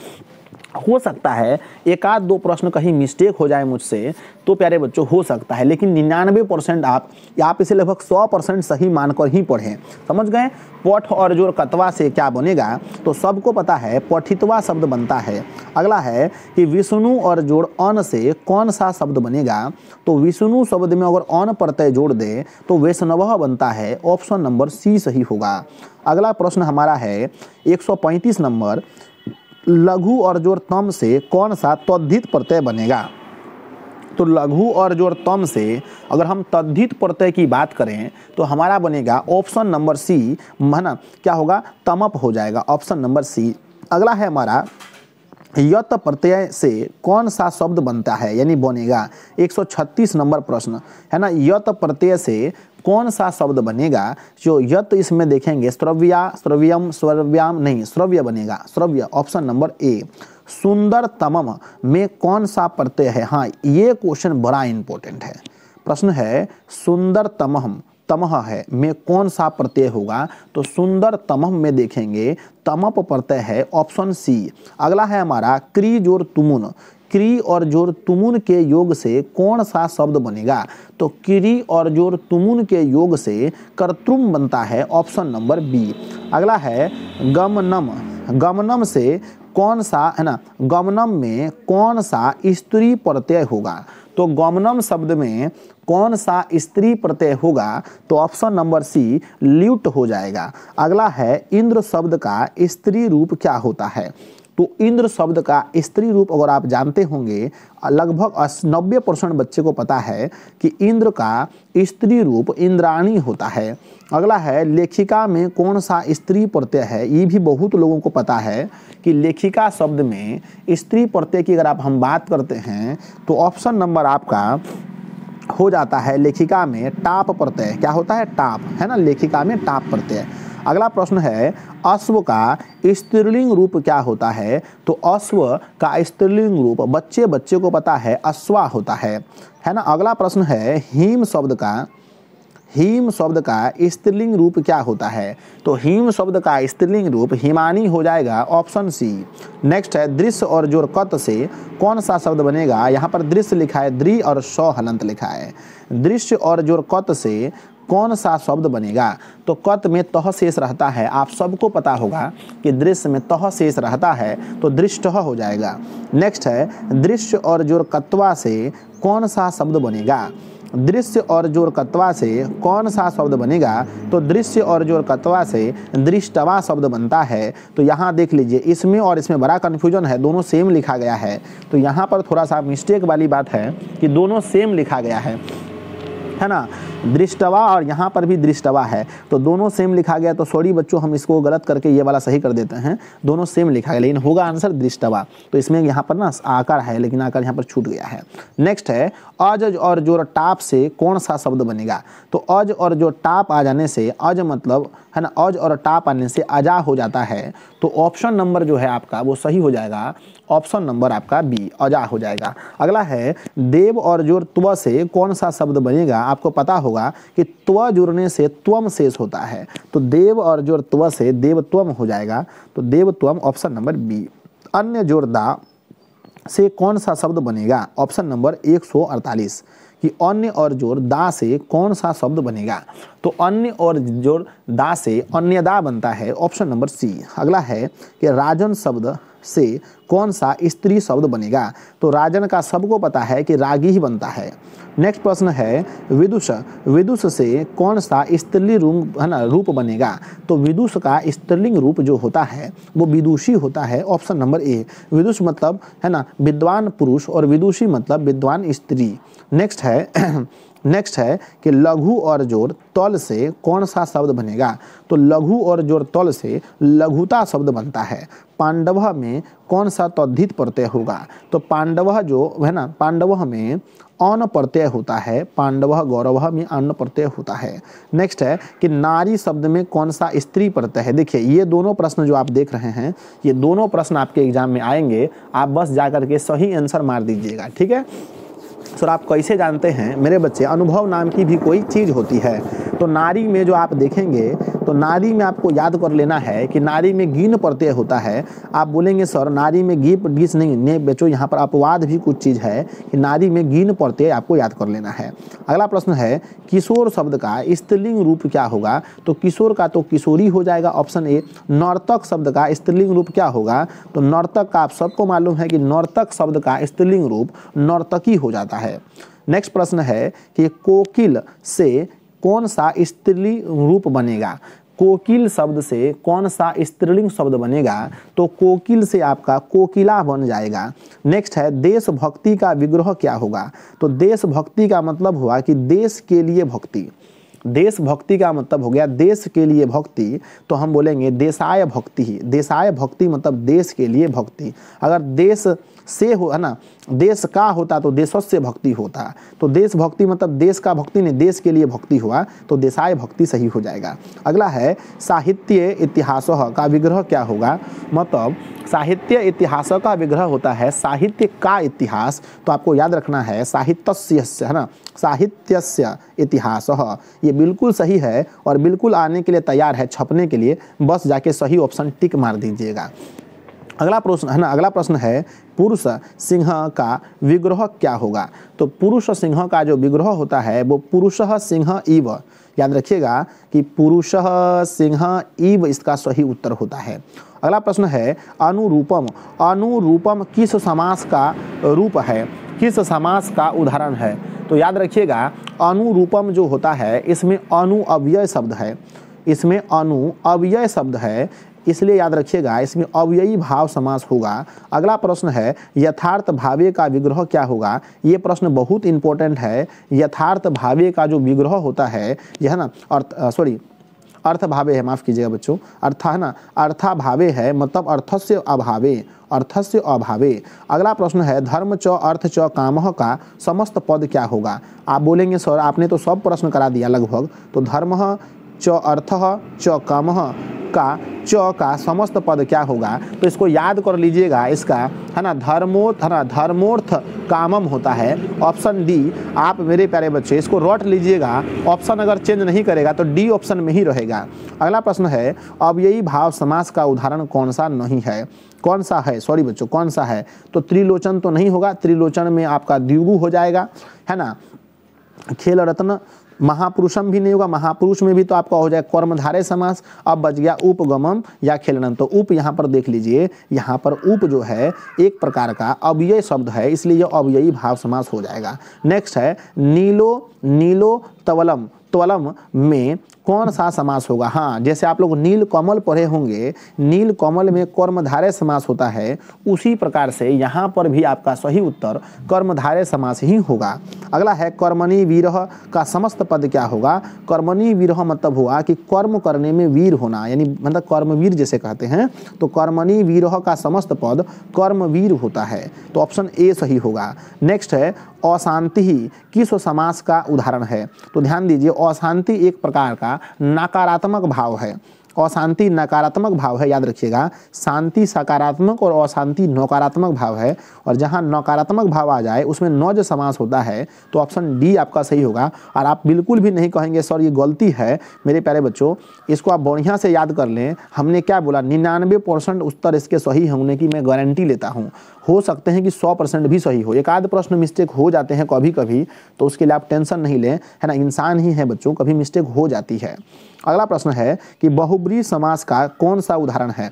A: हो सकता है एक आध दो प्रश्न कहीं मिस्टेक हो जाए मुझसे, तो प्यारे बच्चों हो सकता है, लेकिन 99% आप इसे लगभग 100% सही मानकर ही पढ़ें। समझ गए। पठ और जोर कतवा से क्या बनेगा, तो सबको पता है पठितवा शब्द बनता है। अगला है कि विष्णु और जोड़ अन से कौन सा शब्द बनेगा। तो विष्णु शब्द में अगर अन प्रत्यय जोड़ दे तो वैष्णव बनता है, ऑप्शन नंबर सी सही होगा। अगला प्रश्न हमारा है 135 नंबर, लघु और जोड़ तम से कौन सा तद्धित प्रत्यय बनेगा। तो लघु और जोड़ तम से अगर हम तद्धित प्रत्यय की बात करें तो हमारा बनेगा ऑप्शन नंबर सी, है ना, क्या होगा तमप हो जाएगा, ऑप्शन नंबर सी। अगला है हमारा यत प्रत्यय से कौन सा शब्द बनता है यानी बनेगा। 136 नंबर प्रश्न है ना, यत प्रत्यय से कौन सा शब्द बनेगा। जो यत इसमें देखेंगे श्रव्या श्रव्यम श्रव्याम नहीं, श्रव्य बनेगा, श्रव्य, ऑप्शन नंबर ए। सुंदर तमम में कौन सा प्रत्यय है। हाँ ये क्वेश्चन बड़ा इंपॉर्टेंट है। प्रश्न है सुंदर तमह, तमह है में कौन सा प्रत्यय होगा। तो सुंदर तमह में देखेंगे तमप प्रत्यय है, ऑप्शन सी। अगला है हमारा क्री जोर तुमुन, क्री और जोर तुमुन के योग से कौन सा शब्द बनेगा। तो क्री और जोर तुमुन के योग से कर्तृम बनता है, ऑप्शन नंबर बी। अगला है गमनम, गमनम से कौन सा है ना, गमनम में कौन सा स्त्री प्रत्यय होगा। तो गमनम शब्द में कौन सा स्त्री प्रत्यय होगा, तो ऑप्शन नंबर सी ल्यूट हो जाएगा। अगला है इंद्र शब्द का स्त्री रूप क्या होता है। तो इंद्र शब्द का स्त्री रूप अगर आप जानते होंगे, लगभग 90% बच्चे को पता है कि इंद्र का स्त्री रूप इंद्राणी होता है। अगला है लेखिका में कौन सा स्त्री प्रत्यय है। ये भी बहुत लोगों को पता है कि लेखिका शब्द में स्त्री प्रत्यय की अगर हम बात करते हैं तो ऑप्शन नंबर आपका हो जाता है लेखिका में टाप प्रत्यय। क्या होता है, टाप, है ना, लेखिका में टाप प्रत्यय। अगला प्रश्न है अश्व का स्त्रीलिंग रूप क्या होता है? तो अश्व का स्त्रीलिंग रूप बच्चे बच्चे को पता है अश्वा होता है ना। अगला प्रश्न है हीम शब्द का स्त्रीलिंग रूप क्या होता है? तो हीम शब्द का स्त्रीलिंग रूप हिमानी हो जाएगा, ऑप्शन सी। नेक्स्ट है दृश्य और जोर कत से कौन सा शब्द बनेगा? यहाँ पर दृश्य लिखा है, द्रि और श हलंत लिखा है। दृश्य और जोर कत से कौन सा शब्द बनेगा? तो कत में तह शेष रहता है, आप सबको पता होगा कि दृश्य में तह शेष रहता है, तो दृष्ट हो जाएगा। नेक्स्ट है दृश्य और जोर कत्वा से कौन सा शब्द बनेगा? दृश्य और जोर कत्वा से कौन सा शब्द बनेगा? तो दृश्य और जोर कत्वा से दृष्टवा शब्द बनता है। तो यहाँ देख लीजिए, इसमें और इसमें बड़ा कन्फ्यूजन है, दोनों सेम लिखा गया है। तो यहाँ पर थोड़ा सा मिस्टेक वाली बात है कि दोनों सेम लिखा गया है ना। दृष्टवा और यहाँ पर भी दृष्टवा है, तो दोनों सेम लिखा गया। तो सॉरी बच्चों, हम इसको गलत करके ये वाला सही कर देते हैं। दोनों सेम लिखा गया, लेकिन होगा आंसर दृष्टवा। तो इसमें यहाँ पर ना आकार है, लेकिन आकार यहाँ पर छूट गया है। नेक्स्ट है अज और जोर टाप से कौन सा शब्द बनेगा? तो अज और जो टाप आ जाने से, अज मतलब है ना, अज और टाप आने से अजा हो जाता है। तो ऑप्शन नंबर जो है आपका वो सही हो जाएगा, ऑप्शन नंबर आपका बी, अजा हो जाएगा। अगला है देव और जोर त्व से कौन सा शब्द बनेगा? आपको पता होगा कि त्व जुड़ने से त्वम शेष होता है, तो देव और जोर त्व से देवत्वम हो जाएगा। तो देवत्वम, ऑप्शन नंबर बी। अन्य जोर दा से कौन सा शब्द बनेगा? ऑप्शन नंबर 148 कि अन्य और जोर दा से कौन सा शब्द बनेगा? तो अन्य और जोर दा से अन्यदा बनता है, ऑप्शन नंबर सी। अगला है कि राजन शब्द से कौन सा स्त्री शब्द बनेगा? तो राजन का सबको पता है कि रागी ही बनता है। नेक्स्ट प्रश्न है विदुष, विदुष से कौन सा स्त्रीलिंग रूप है ना रूप बनेगा? तो विदुष का स्त्रीलिंग रूप जो होता है वो विदुषी होता है, ऑप्शन नंबर ए। विदुष मतलब है ना विद्वान पुरुष और विदुषी मतलब विद्वान स्त्री। नेक्स्ट है कि लघु और जोर तल से कौन सा शब्द बनेगा? तो लघु और जोर तल से लघुता शब्द बनता है। पांडव में कौन सा तद्धित प्रत्यय होगा? तो पांडव जो है ना, पांडव में अन प्रत्यय होता है, पांडव गौरव में अन्न प्रत्यय होता है। नेक्स्ट है कि नारी शब्द में कौन सा स्त्री प्रत्यय है? देखिए ये दोनों प्रश्न जो आप देख रहे हैं, ये दोनों प्रश्न आपके एग्जाम में आएंगे, आप बस जाकर के सही आंसर मार दीजिएगा, ठीक है। सर आप कैसे जानते हैं मेरे बच्चे? अनुभव नाम की भी कोई चीज़ होती है। तो नारी में जो आप देखेंगे, तो नारी में आपको याद कर लेना है कि नारी में गीन प्रत्यय होता है। आप बोलेंगे सर नारी में गीप गीस नहीं बच्चों, यहाँ पर अपवाद भी कुछ चीज़ है कि नारी में गीन प्रत्यय आपको याद कर लेना है। अगला प्रश्न है किशोर शब्द का स्त्रीलिंग रूप क्या होगा? तो किशोर का तो किशोरी हो जाएगा, ऑप्शन ए। नर्तक शब्द का स्त्रीलिंग रूप क्या होगा? तो नर्तक का आप सबको मालूम है कि नर्तक शब्द का स्त्रीलिंग रूप नर्तकी हो जाता है। नेक्स्ट प्रश्न है कि कोकिल से कौन सा स्त्रीलिंग रूप बनेगा? कोकिल शब्द से कौन सा स्त्रीलिंग शब्द बनेगा? तो कोकिल से आपका कोकिला बन जाएगा। नेक्स्ट है देशभक्ति का विग्रह क्या होगा? तो देशभक्ति का मतलब हुआ कि देश के लिए भक्ति। देशभक्ति का मतलब हो गया देश के लिए भक्ति, तो हम बोलेंगे देशाय भक्ति ही। देशाय भक्ति मतलब देश के लिए भक्ति। अगर देश से हो है ना, देश का होता तो देशस्य भक्ति होता, तो देशभक्ति मतलब देश का भक्ति नहीं, देश के लिए भक्ति हुआ, तो देशाय भक्ति सही हो जाएगा। अगला है साहित्य इतिहास का विग्रह क्या होगा? मतलब साहित्य इतिहास का विग्रह होता है साहित्य का इतिहास, तो आपको याद रखना है साहित्यस्य है ना, साहित्यस्य इतिहास। ये बिल्कुल सही है और बिल्कुल आने के लिए तैयार है छपने के लिए, बस जाके सही ऑप्शन टिक मार दीजिएगा। अगला प्रश्न है ना, अगला प्रश्न है पुरुष सिंह का विग्रह क्या होगा? तो पुरुष सिंह का जो विग्रह होता है वो पुरुष सिंह इव, याद रखिएगा कि पुरुष सिंह इव इसका सही उत्तर होता है। अगला प्रश्न है अनुरूपम, अनुरूपम किस समास का रूप है? किस समास का उदाहरण है? तो याद रखिएगा अनुरूपम जो होता है इसमें अनु अव्यय शब्द है, इसमें अनु अव्यय शब्द है, इसलिए याद रखिएगा इसमें अव्ययी भाव समास होगा। अगला प्रश्न है यथार्थ भावे का विग्रह क्या होगा? ये प्रश्न बहुत इंपॉर्टेंट है। यथार्थ भावे का जो विग्रह होता है यह है ना अर्थ भावे है, माफ कीजिएगा बच्चों, अर्थ है ना, अर्था भावे है मतलब अर्थस्य अभावे, अर्थस्य अभावे। अगला प्रश्न है धर्म च अर्थ च कामः का समस्त पद क्या होगा? आप बोलेंगे सर आपने तो सब प्रश्न करा दिया लगभग, तो धर्म च अर्थः च कामः का च का समस्त पद क्या होगा? तो इसको याद कर लीजिएगा, इसका है ना धर्मोर्थ कामम होता है। ऑप्शन डी आप मेरे प्यारे बच्चे इसको रट लीजिएगा, ऑप्शन अगर चेंज नहीं करेगा तो डी ऑप्शन में ही रहेगा। अगला प्रश्न है अव्ययी भाव समास का उदाहरण कौन सा नहीं है? कौन सा है? सॉरी बच्चों, कौन सा है? तो त्रिलोचन तो नहीं होगा, त्रिलोचन में आपका द्विगु हो जाएगा, है ना। खेल रत्न, महापुरुषम भी नहीं होगा, महापुरुष में भी तो आपका हो जाएगा कर्मधारय समास। अब बच गया उपगमम या खेलनम। तो उप यहाँ पर देख लीजिए, यहाँ पर उप जो है एक प्रकार का अव्यय शब्द है, इसलिए यह अव्ययी भाव समास हो जाएगा। नेक्स्ट है नीलो तवलम, त्वलम में कौन सा समास होगा? हाँ, जैसे आप लोग नील कमल पढ़े होंगे, नील कमल में कर्मधारय समास होता है, उसी प्रकार से यहाँ पर भी आपका सही उत्तर कर्मधारय समास ही होगा। अगला है कर्मणि वीरः का समस्त पद क्या होगा? कर्मणि वीरः मतलब हुआ कि कर्म करने में वीर होना, यानी मतलब कर्मवीर जैसे कहते हैं, तो कर्मणि वीरः का समस्त पद कर्मवीर होता है, तो ऑप्शन ए सही होगा। नेक्स्ट है अशांति किस समास का उदाहरण है? तो ध्यान दीजिए, अशांति एक प्रकार का नकारात्मक भाव है, अशांति नकारात्मक भाव है, याद रखिएगा। शांति सकारात्मक और अशांति नकारात्मक भाव है, और जहां नकारात्मक भाव आ जाए उसमें नौज समास होता है, तो ऑप्शन डी आपका सही होगा। और आप बिल्कुल भी नहीं कहेंगे सर ये गलती है, मेरे प्यारे बच्चों इसको आप बढ़िया से याद कर लें। हमने क्या बोला? 99% उत्तर इसके सही होने की मैं गारंटी लेता हूँ। हो सकते हैं कि 100% भी सही हो, एक आध प्रश्न मिस्टेक हो जाते हैं कभी कभी, तो उसके लिए आप टेंशन नहीं लें, है ना। इंसान ही है बच्चों, कभी मिस्टेक हो जाती है। अगला प्रश्न है कि बहुब्रीहि समास का कौन सा उदाहरण है?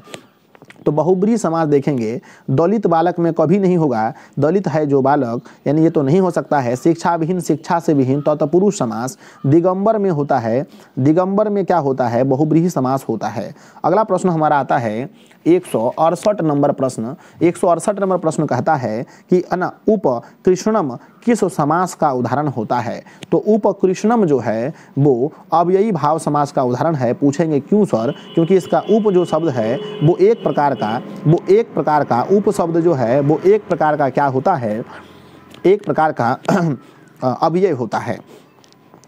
A: तो बहुब्रीहि समास देखेंगे, दलित बालक में कभी नहीं होगा, दलित है जो बालक, यानी ये तो नहीं हो सकता है। शिक्षा विहीन, शिक्षा से विहीन, तत्पुरुष समास। दिगंबर में होता है, दिगंबर में क्या होता है? बहुब्रीहि समास होता है। अगला प्रश्न हमारा आता है 168 नंबर प्रश्न। 168 नंबर प्रश्न कहता है कि उपकृष्णम किस समास का उदाहरण होता है? तो उपकृष्णम जो है वो अव्ययी भाव समास का उदाहरण है। पूछेंगे क्यों सर? क्योंकि इसका उप जो शब्द है वो एक प्रकार का उप शब्द जो है वो एक प्रकार का क्या होता है? एक प्रकार का अव्यय होता है।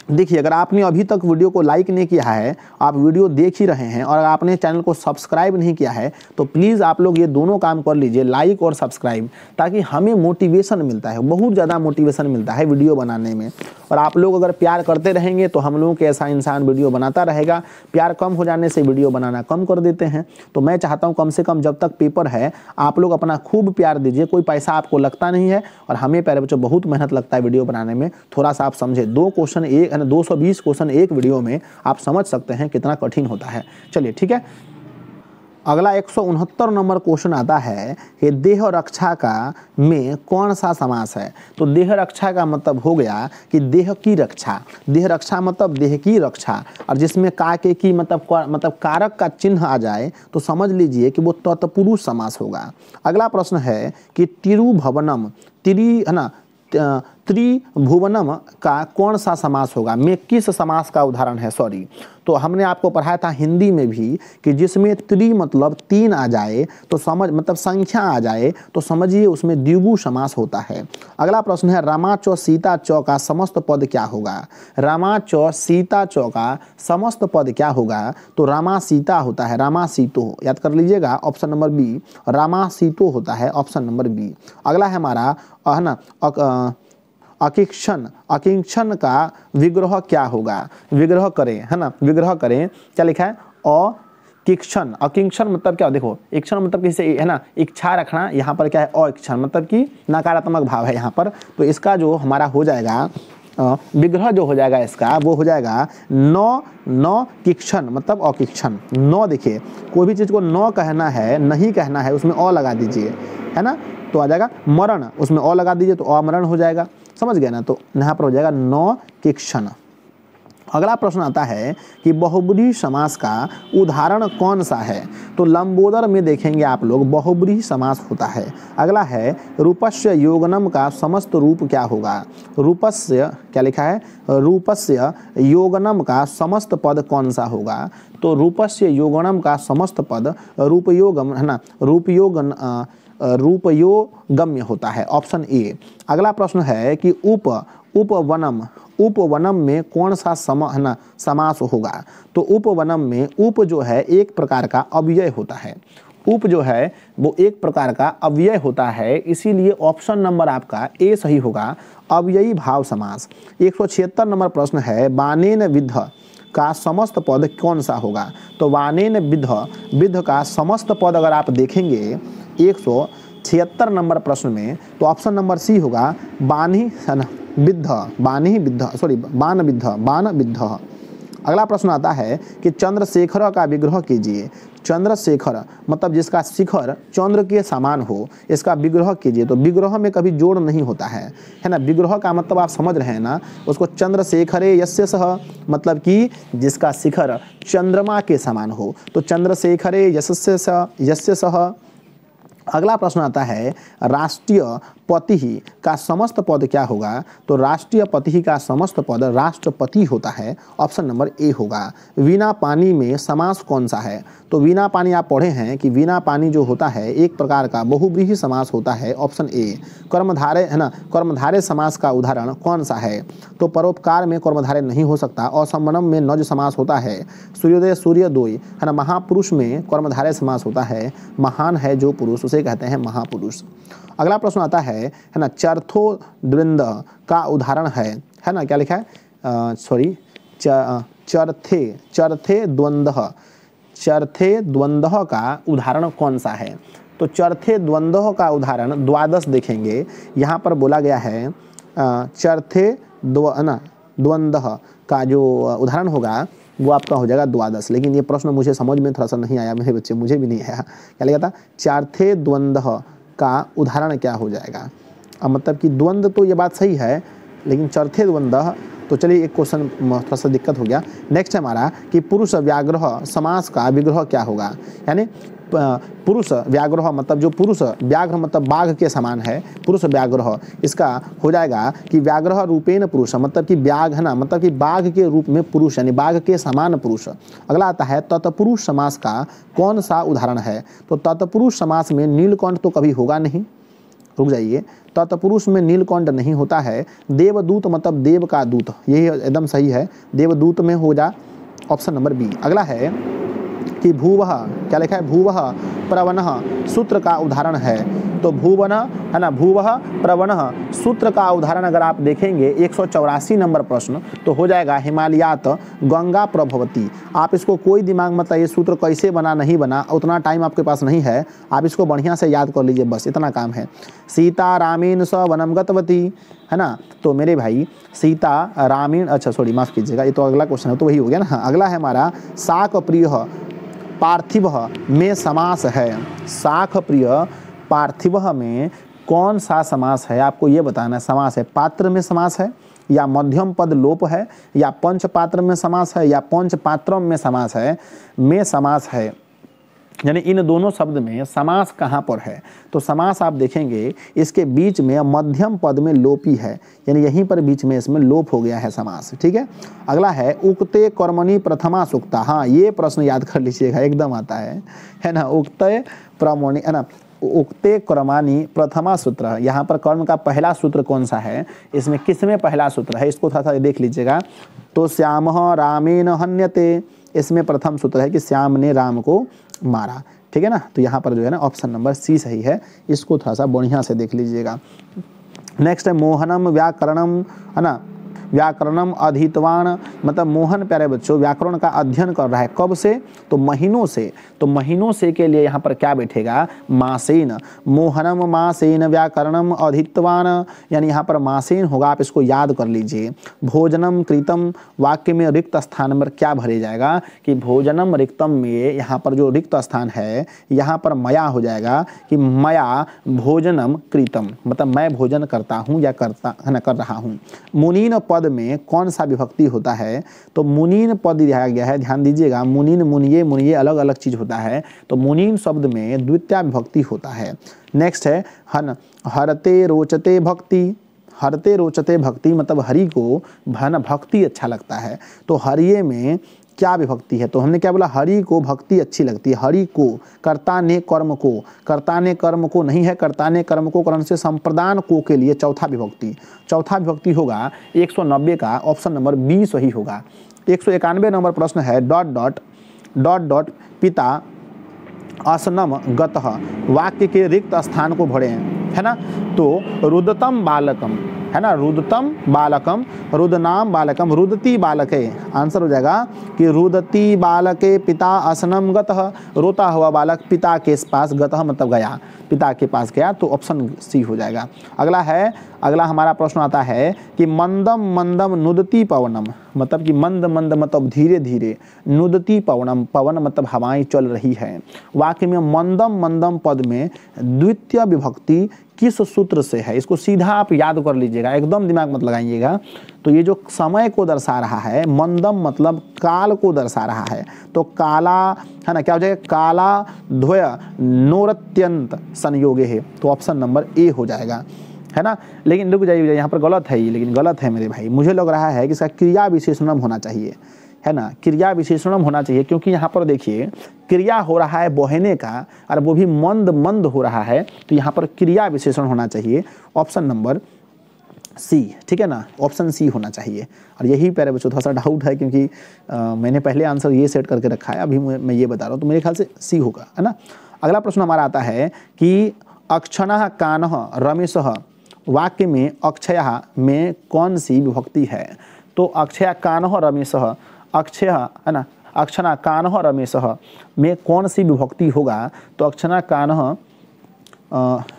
A: देखिए, अगर आपने अभी तक वीडियो को लाइक नहीं किया है, आप वीडियो देख ही रहे हैं और आपने चैनल को सब्सक्राइब नहीं किया है, तो प्लीज़ आप लोग ये दोनों काम कर लीजिए, लाइक और सब्सक्राइब, ताकि हमें मोटिवेशन मिलता है, बहुत ज़्यादा मोटिवेशन मिलता है वीडियो बनाने में। और आप लोग अगर प्यार करते रहेंगे तो हम लोगों के ऐसा इंसान वीडियो बनाता रहेगा। प्यार कम हो जाने से वीडियो बनाना कम कर देते हैं। तो मैं चाहता हूँ कम से कम जब तक पेपर है आप लोग अपना खूब प्यार दीजिए, कोई पैसा आपको लगता नहीं है, और हमें प्यारे बच्चों बहुत मेहनत लगता है वीडियो बनाने में। थोड़ा सा आप समझे, 220 क्वेश्चन एक वीडियो में, आप समझ सकते हैं कितना कठिन होता है। चलिए ठीक है। अगला 169 नंबर क्वेश्चन आता है कि देह रक्षा का में कौन सा समास है? तो देह रक्षा का मतलब हो गया कि देह की रक्षा, देह रक्षा मतलब देह की रक्षा, और जिसमें का के की मतलब कारक का चिन्ह आ जाए तो समझ लीजिए कि वो तत्पुरुष समास होगा। अगला प्रश्न है कि तिरुभुवनम, त्रिभुवनम का कौन सा समास होगा? में किस समास का उदाहरण है? सॉरी, तो हमने आपको पढ़ाया था हिंदी में भी कि जिसमें त्रि मतलब 3 आ जाए तो समझ मतलब संख्या आ जाए तो समझिए उसमें द्विगु समास होता है। अगला प्रश्न है रमा चौ सीता चौ का समस्त पद क्या होगा? रमा चौ सीता चौ का समस्त पद क्या होगा? तो रामा सीता होता है, रामा सीतो, याद कर लीजिएगा, ऑप्शन नंबर बी, रामा सीतो होता है, ऑप्शन नंबर बी। अगला है हमारा अकिंक्षण का विग्रह क्या होगा? विग्रह करें, है ना, विग्रह करें, क्या लिखा है? अकिंक्षण मतलब क्या? देखो, इक्षण मतलब किसी है ना, इच्छा रखना, यहाँ पर क्या है? अइक्षण मतलब कि नकारात्मक भाव है यहाँ पर। तो इसका जो हमारा हो जाएगा विग्रह जो हो जाएगा इसका, वो हो जाएगा नौ किक्षण मतलब अकिक्षण। नौ, देखिए कोई भी चीज़ को नौ कहना है, नहीं कहना है, उसमें अ लगा दीजिए, है ना, तो आ जाएगा मरण, उसमें अ लगा दीजिए तो अमरण हो जाएगा, समझ गए ना। तो यहाँ पर हो जाएगा नौ किक्षण। अगला प्रश्न आता है कि बहुब्रीहि समास का उदाहरण कौन सा है? तो लंबोदर में देखेंगे आप लोग बहुब्रीहि समास होता है। अगला है रूपस्य योगनम का समस्त रूप क्या होगा? रूपस्य, क्या लिखा है? रूपस्य योगनम का समस्त पद कौन सा होगा? तो रूपस्य योगनम का समस्त पद रूपयोगम, है ना, रूपयोगम्य होता है, ऑप्शन ए। अगला प्रश्न है कि उपवनम, उपवनम में कौन सा समास होगा? तो उपवनम में उप जो है एक प्रकार का अव्यय होता है, उप जो है वो एक प्रकार का अव्यय होता है, इसीलिए ऑप्शन नंबर आपका ए सही होगा, अव्ययी भाव समास। 176 नंबर प्रश्न है, वानेन विद्ध का समस्त पद कौन सा होगा? तो वानेन विद्ध का समस्त पद अगर आप देखेंगे 176 नंबर प्रश्न में, तो ऑप्शन नंबर सी होगा, बान विद्ध। अगला प्रश्न आता है कि चंद्रशेखर का विग्रह कीजिए। चंद्रशेखर मतलब जिसका शिखर चंद्र के समान हो, इसका विग्रह कीजिए। तो विग्रह में कभी जोड़ नहीं होता है ना, विग्रह का मतलब आप समझ रहे हैं ना उसको। चंद्रशेखरे यस्य सह मतलब कि जिसका शिखर चंद्रमा के समान हो, तो चंद्रशेखरे यस्य सह। अगला प्रश्न आता है, राष्ट्रीय पति का समस्त पद क्या होगा? तो राष्ट्रीय पति का समस्त पद राष्ट्रपति होता है, ऑप्शन नंबर ए होगा। वीणा पानी में समास कौन सा है? तो वीणा पानी आप पढ़े हैं कि वीणा पानी जो होता है एक प्रकार का बहुव्रीहि समास होता है, ऑप्शन ए। कर्मधारय है ना, कर्मधारय समास का उदाहरण कौन सा है? तो परोपकार में कर्मधारय नहीं हो सकता। असंबनम में नज समास होता है। सूर्योदय सूर्योदय है ना, महापुरुष में कर्मधारय समास होता है। महान है जो पुरुष उसे कहते हैं महापुरुष। अगला प्रश्न आता है ना, चरथो द्वंद का उदाहरण है ना, क्या लिखा है? चरथे द्वंद का उदाहरण कौन सा है? तो चरथे द्वंद का उदाहरण द्वादश देखेंगे, यहाँ पर बोला गया है चरथे द्वंद का जो उदाहरण होगा वो आपका हो जाएगा द्वादश। लेकिन ये प्रश्न मुझे समझ में थोड़ा सा नहीं आया, मेरे बच्चे मुझे भी नहीं आया। क्या लिखा था? चरथे द्वंद का उदाहरण क्या हो जाएगा? अब मतलब कि द्वंद तो ये बात सही है, लेकिन चरथे द्वंद, तो चलिए एक क्वेश्चन थोड़ा सा दिक्कत हो गया। नेक्स्ट है हमारा कि पुरुष व्याघ्र समास का विग्रह क्या होगा? यानी पुरुष व्याघ्र मतलब जो पुरुष व्याघ्र मतलब बाघ के समान है, पुरुष व्याघ्र, इसका हो जाएगा कि व्याघ्र रूपेण पुरुष मतलब कि व्याघ है ना, मतलब कि बाघ के रूप में पुरुष यानी बाघ के समान पुरुष। अगला आता है तत्पुरुष समास का कौन सा उदाहरण है? तो तत्पुरुष समास में नीलकंठ तो कभी होगा नहीं, रुक जाइए, तत्पुरुष में नीलकंठ नहीं होता है। देवदूत मतलब देव का दूत, यही एकदम सही है, देवदूत में हो जा, ऑप्शन नंबर बी। अगला है कि भूवः, क्या लिखा है? भूवः प्रवणः सूत्र का उदाहरण है। तो भूवन है ना, भूवः प्रवणः सूत्र का उदाहरण अगर आप देखेंगे 184 नंबर प्रश्न, तो हो जाएगा हिमालयात गंगा प्रभवती। आप इसको कोई दिमाग मत ये सूत्र कैसे बना नहीं बना उतना टाइम आपके पास नहीं है, आप इसको बढ़िया से याद कर लीजिए, बस इतना काम है। सीता रामेण स वनम गतवती है ना, तो मेरे भाई सीता रामेण, अच्छा सॉरी माफ़ कीजिएगा, ये तो अगला क्वेश्चन है, तो वही हो गया ना। अगला है हमारा शाक प्रिय पार्थिव में समास है। शाक प्रिय पार्थिव में कौन सा समास है? आपको ये बताना है। समास है पात्र में समास है, या मध्यम पद लोप है, या पंच पात्र में समास है, या पंच पात्रम में समास है। में समास है यानी इन दोनों शब्द में समास कहाँ पर है? तो समास आप देखेंगे इसके बीच में मध्यम पद में लोपी है, यानी यहीं पर बीच में इसमें लोप हो गया है समास, ठीक है। अगला है उक्ते कर्मणि प्रथमा सुक्ता। हाँ, ये प्रश्न याद कर लीजिएगा, एकदम आता है ना। उक्ते कर्मणि है ना, उक्ते कर्माणि प्रथमा सूत्र, यहाँ पर कर्म का पहला सूत्र कौन सा है? इसमें किस में पहला सूत्र है इसको थोड़ा सा देख लीजिएगा। तो श्यामः रामेण हन्यते, इसमें प्रथम सूत्र है कि श्याम ने राम को मारा, ठीक है ना। तो यहाँ पर जो है ना ऑप्शन नंबर सी सही है, इसको थोड़ा सा बढ़िया से देख लीजिएगा। नेक्स्ट है मोहनम व्याकरणम है ना, व्याकरणम अधीतवान मतलब मोहन प्यारे बच्चों व्याकरण का अध्ययन कर रहा है। कब से? तो महीनों से। तो महीनों से के लिए यहाँ पर क्या बैठेगा? मासेन। मोहनम मासेन व्याकरणम अधीतवान, यानी यहाँ पर मासेन होगा, आप इसको याद कर लीजिए। भोजनम कृतम वाक्य में रिक्त स्थान पर क्या भरे जाएगा? कि भोजनम रिक्तम में यहाँ पर जो रिक्त स्थान है यहाँ पर मया हो जाएगा कि मया भोजनम कृतम मतलब मैं भोजन करता हूँ या करता है ना, कर रहा हूँ। मुनीन पद में कौन सा विभक्ति होता है? तो मुनीन पद दिया गया है, ध्यान दीजिएगा। मुनीन मुनिये अलग अलग चीज होता है, तो मुनीन शब्द में द्वितीय विभक्ति होता है। नेक्स्ट है हन हरते रोचते भक्ति। हरते रोचते भक्ति मतलब हरि को भक्ति अच्छा लगता है। तो हरिये में क्या विभक्ति है? तो हमने क्या बोला, हरि को भक्ति अच्छी लगती है। हरि को, कर्ता ने कर्म को, कर्ता ने कर्म को नहीं है, कर्ता ने कर्म को करण से संप्रदान को के लिए चौथा विभक्ति, चौथा विभक्ति होगा 190 का ऑप्शन नंबर बी सही होगा। 191 नंबर प्रश्न है डॉट डॉट डॉट डॉट पिता असनम गतः वाक्य के रिक्त स्थान को भरें, है ना। तो रुदतम बालकम, है ना, रुदतम बालकम, रुदनाम बालकम, रुदती बालके, आंसर हो जाएगा कि रुदती बालके पिता असनम गतः, रोता हुआ बालक पिता के पास, गतः मतलब गया, पिता के पास गया, तो ऑप्शन सी हो जाएगा। अगला हमारा प्रश्न आता है कि मंदम मंदम नुदती पवनम, मतलब कि मंद मंद मतलब धीरे धीरे, नुदती पवनम, पवन मतलब हवाएं चल रही है। वाक्य में मंदम मंदम पद में द्वितीय विभक्ति किस सूत्र से है? इसको सीधा आप याद कर लीजिएगा, एकदम दिमाग मत लगाइएगा। तो ये जो समय को दर्शा रहा है, मंदम मतलब काल को दर्शा रहा है, तो काला, है ना, क्या हो जाएगा, काला द्वय नोरत्यंत संयोगे है, तो ऑप्शन नंबर ए हो जाएगा, है ना। लेकिन रुक जाइए, यहाँ पर गलत है ये, लेकिन गलत है मेरे भाई, मुझे लग रहा है कि इसका क्रिया विशेषणम होना चाहिए, है ना, क्रिया विशेषणम होना चाहिए, क्योंकि यहाँ पर देखिए क्रिया हो रहा है बहने का, और वो भी मंद मंद हो रहा है, तो यहाँ पर क्रिया विशेषण होना चाहिए, ऑप्शन नंबर सी, ठीक है ना, ऑप्शन सी होना चाहिए। और यही पर बच्चों थोड़ा सा डाउट है, क्योंकि मैंने पहले आंसर ये सेट करके रखा है, अभी मैं ये बता रहा हूँ, तो मेरे ख्याल से सी होगा, है ना। अगला प्रश्न हमारा आता है कि अक्षणः कानः रमेशः, वाक्य में अक्षय में कौन सी विभक्ति है? तो अक्षय कानः रमेशः, अक्षय, है ना, अक्षणा कानः रमेशः में कौन सी विभक्ति होगा? तो अक्षणा कानः,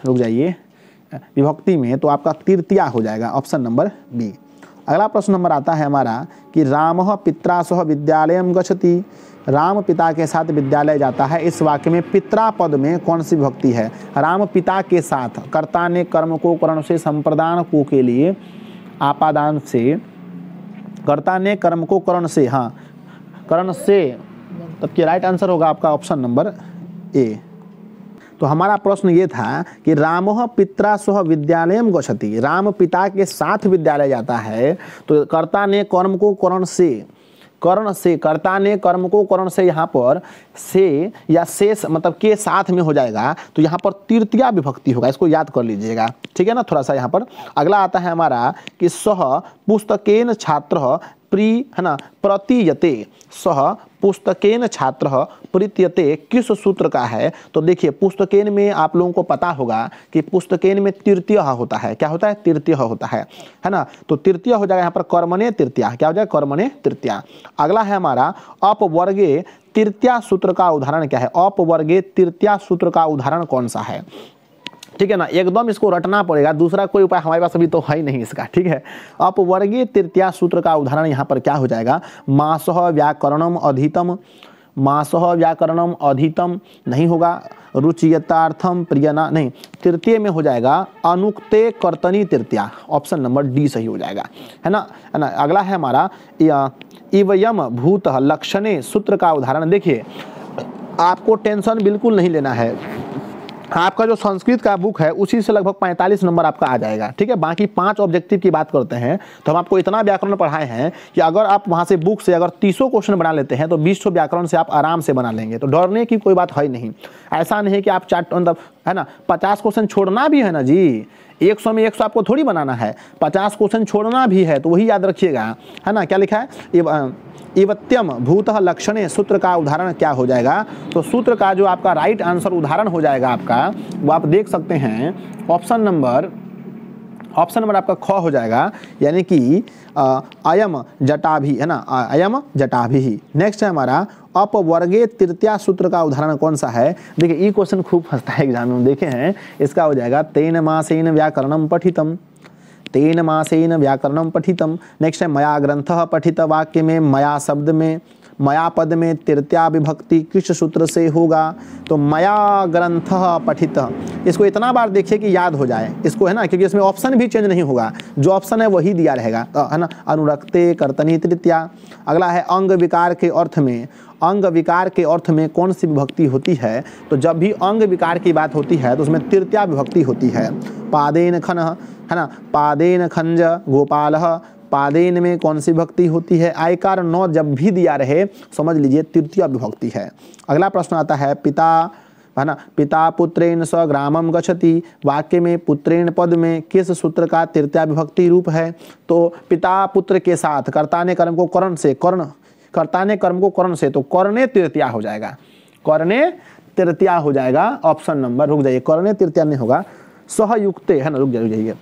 A: रुक जाइए, विभक्ति में तो आपका तृतीया हो जाएगा, ऑप्शन नंबर बी। अगला प्रश्न नंबर आता है हमारा कि रामः पित्रा सह विद्यालयम गच्छति, राम पिता के साथ विद्यालय जाता है, इस वाक्य में पित्रा पद में कौन सी विभक्ति है? राम पिता के साथ, कर्ता ने कर्म को करण से संप्रदान को के लिए आपादान से, कर्ता ने कर्म को करण से, हाँ करण से, तब कि राइट आंसर होगा आपका ऑप्शन नंबर ए। तो हमारा प्रश्न ये था कि रामः पित्रा सह विद्यालयम गच्छति, राम पिता के साथ विद्यालय जाता है, तो कर्ता ने कर्म को करण से, कर्ता ने कर्म को करण से, यहाँ पर से या शेष मतलब के साथ में हो जाएगा, तो यहाँ पर तृतीया विभक्ति होगा, इसको याद कर लीजिएगा, ठीक है ना। थोड़ा सा यहाँ पर अगला आता है हमारा कि सह पुस्तकेन छात्र प्री, है ना, प्रतीयते, सह पुस्तकेन छात्र प्रीत्यते किस सूत्र का है? तो देखिए पुस्तकेन में आप लोगों को पता होगा कि पुस्तकेन में तृतीय होता है, क्या होता है? तृतीय होता है ना। तो तृतीय हो जाएगा यहाँ पर कर्मणे तृतीया, क्या हो जाएगा? कर्मणे तृतीया। अगला है हमारा अपवर्गे तृतीया सूत्र का उदाहरण क्या है? अपवर्गे तृतीया सूत्र का उदाहरण कौन सा है? ठीक है ना, एकदम इसको रटना पड़ेगा, दूसरा कोई उपाय हमारे पास अभी तो है ही नहीं इसका, ठीक है। अपवर्गीय तृतीया सूत्र का उदाहरण यहाँ पर क्या हो जाएगा? मासः व्याकरणम अधितम, मासः व्याकरणम अधितम नहीं होगा, रुचियतार्थम प्रियना नहीं, तृतीय में हो जाएगा अनुक्ते कर्तनी तृतीया, ऑप्शन नंबर डी सही हो जाएगा, है ना। अगला है हमारा इवयम भूत लक्षणे सूत्र का उदाहरण। देखिए आपको टेंशन बिल्कुल नहीं लेना है, आपका जो संस्कृत का बुक है उसी से लगभग 45 नंबर आपका आ जाएगा, ठीक है। बाकी 5 ऑब्जेक्टिव की बात करते हैं तो हम आपको इतना व्याकरण पढ़ाए हैं कि अगर आप वहाँ से बुक से अगर 30 क्वेश्चन बना लेते हैं तो 20 व्याकरण से आप आराम से बना लेंगे, तो डरने की कोई बात है नहीं। ऐसा नहीं है कि आप मतलब है ना 50 क्वेश्चन छोड़ना भी है ना जी, 100 में 100 आपको थोड़ी बनाना है, 50 क्वेश्चन छोड़ना भी है, तो वही याद रखिएगा, है ना। क्या लिखा है? इवत्यम भूतः लक्षणे सूत्र का उदाहरण क्या हो जाएगा? तो सूत्र का जो आपका राइट आंसर उदाहरण हो जाएगा आपका, वो आप देख सकते हैं ऑप्शन नंबर आपका ख हो जाएगा, यानी कि अयम जटाभि, है ना, अयम जटाभि। नेक्स्ट है हमारा अपवर्गे तृतीया सूत्र का उदाहरण कौन सा है? देखिए ये क्वेश्चन खूब फंसता है एग्जाम में, देखे हैं, इसका हो जाएगा तेन मासेन व्याकरणम पठितम, तेन मासेन व्याकरणम पठितम। नेक्स्ट है मया ग्रंथः पठित, वाक्य में मया शब्द में, मया पद में तृतीया विभक्ति किस सूत्र से होगा? तो मया ग्रंथः पठित, इसको इतना बार देखिए कि याद हो जाए इसको, है ना, क्योंकि इसमें ऑप्शन भी चेंज नहीं होगा, जो ऑप्शन है वही दिया रहेगा, है ना। अनुरक्ते कर्तनी तृतीया। अगला है अंग विकार के अर्थ में, अंग विकार के अर्थ में कौन सी विभक्ति होती है? तो जब भी अंग विकार की बात होती है तो उसमें तृतीया विभक्ति होती है। पादेन खन, है ना, पादेन खंज गोपालः, पादेन में कौन सी विभक्ति होती है? आयकार न जब भी दिया रहे समझ लीजिए तृतीय विभक्ति है। अगला प्रश्न आता है पिता, है ना, पिता पुत्रेण स ग्रामम गच्छति, वाक्य में पुत्रेण पद में किस सूत्र का तृतीया विभक्ति रूप है? तो पिता पुत्र के साथ कर्ता ने कर्म को कर्ण से, कर्ता ने कर्म को कर्ण से, तो कर्णे तृतीया हो जाएगा, कर्णे तृतीया हो जाएगा। ऑप्शन नंबर, रुक जाइए, कर्णे तृतीया नहीं होगा, सहयुक्ते, है ना, रुक जाइए,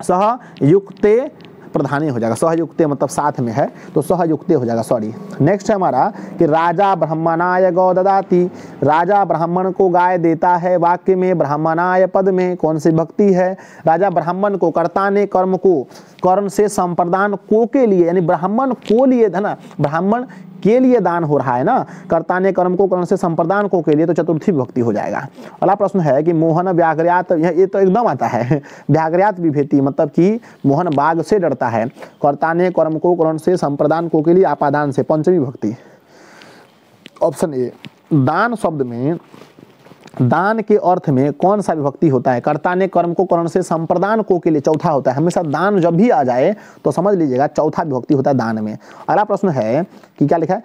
A: सहयुक्ते प्रधानी हो जाएगा, सहयुक्ते मतलब साथ में है तो सहयुक्ते हो जाएगा, सॉरी। नेक्स्ट है हमारा कि राजा ब्राह्मणाय गौ ददाति, राजा ब्राह्मण को गाय देता है, वाक्य में ब्राह्मणाय पद में कौन सी विभक्ति है? राजा ब्राह्मण को, कर्ता ने कर्म को कर्ण से संप्रदान को के लिए, यानी ब्राह्मण को लिए, है ना, ब्राह्मण के लिए दान हो रहा है ना, कर्ता ने कर्म को कर्ण से संप्रदान को के लिए, तो चतुर्थी विभक्ति हो जाएगा। अगला प्रश्न है कि मोहन व्याघ्र्यात, ये तो एकदम आता है, व्याघ्र्यात विभेति मतलब कि मोहन बाघ से डरता है, कर्ता ने कर्म को कर्ण से संप्रदान को के लिए आपादान से, पंचमी विभक्ति। ऑप्शन ए, दान शब्द में दान के अर्थ में कौन सा विभक्ति होता है? कर्ता ने कर्म को कर्ण से संप्रदान को के लिए, चौथा होता है, हमेशा दान जब भी आ जाए तो समझ लीजिएगा चौथा विभक्ति होता है दान में। अगला प्रश्न है कि क्या लिखा है?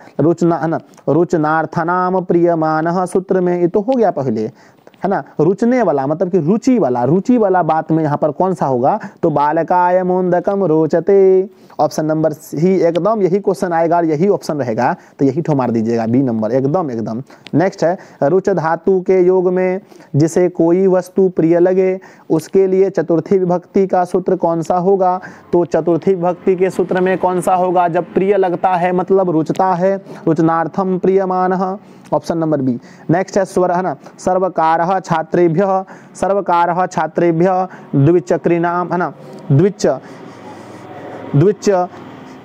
A: रुचनार्थनाम प्रियमानः, सूत्र में ये तो हो गया पहले, है ना, रुचने वाला मतलब कि रुचि वाला बात में यहाँ पर कौन सा होगा? तो बालकाय मोदकम रोचते। ऑप्शन नंबर सी, एकदम यही क्वेश्चन आएगा और यही ऑप्शन रहेगा, तो यही ठो मार दीजिएगा, बी नंबर, एकदम। नेक्स्ट है रुच धातु के योग में जिसे कोई वस्तु प्रिय लगे उसके लिए चतुर्थी विभक्ति का सूत्र कौन सा होगा? तो चतुर्थी विभक्ति के सूत्र में कौन सा होगा? जब प्रिय लगता है मतलब रुचता है, रुचनार्थम प्रियमानः, ऑप्शन नंबर बी। नेक्स्ट है स्वर, है ना, सर्वकारः छात्रेभ्यः द्विचक्रिणाम, है ना, द्विच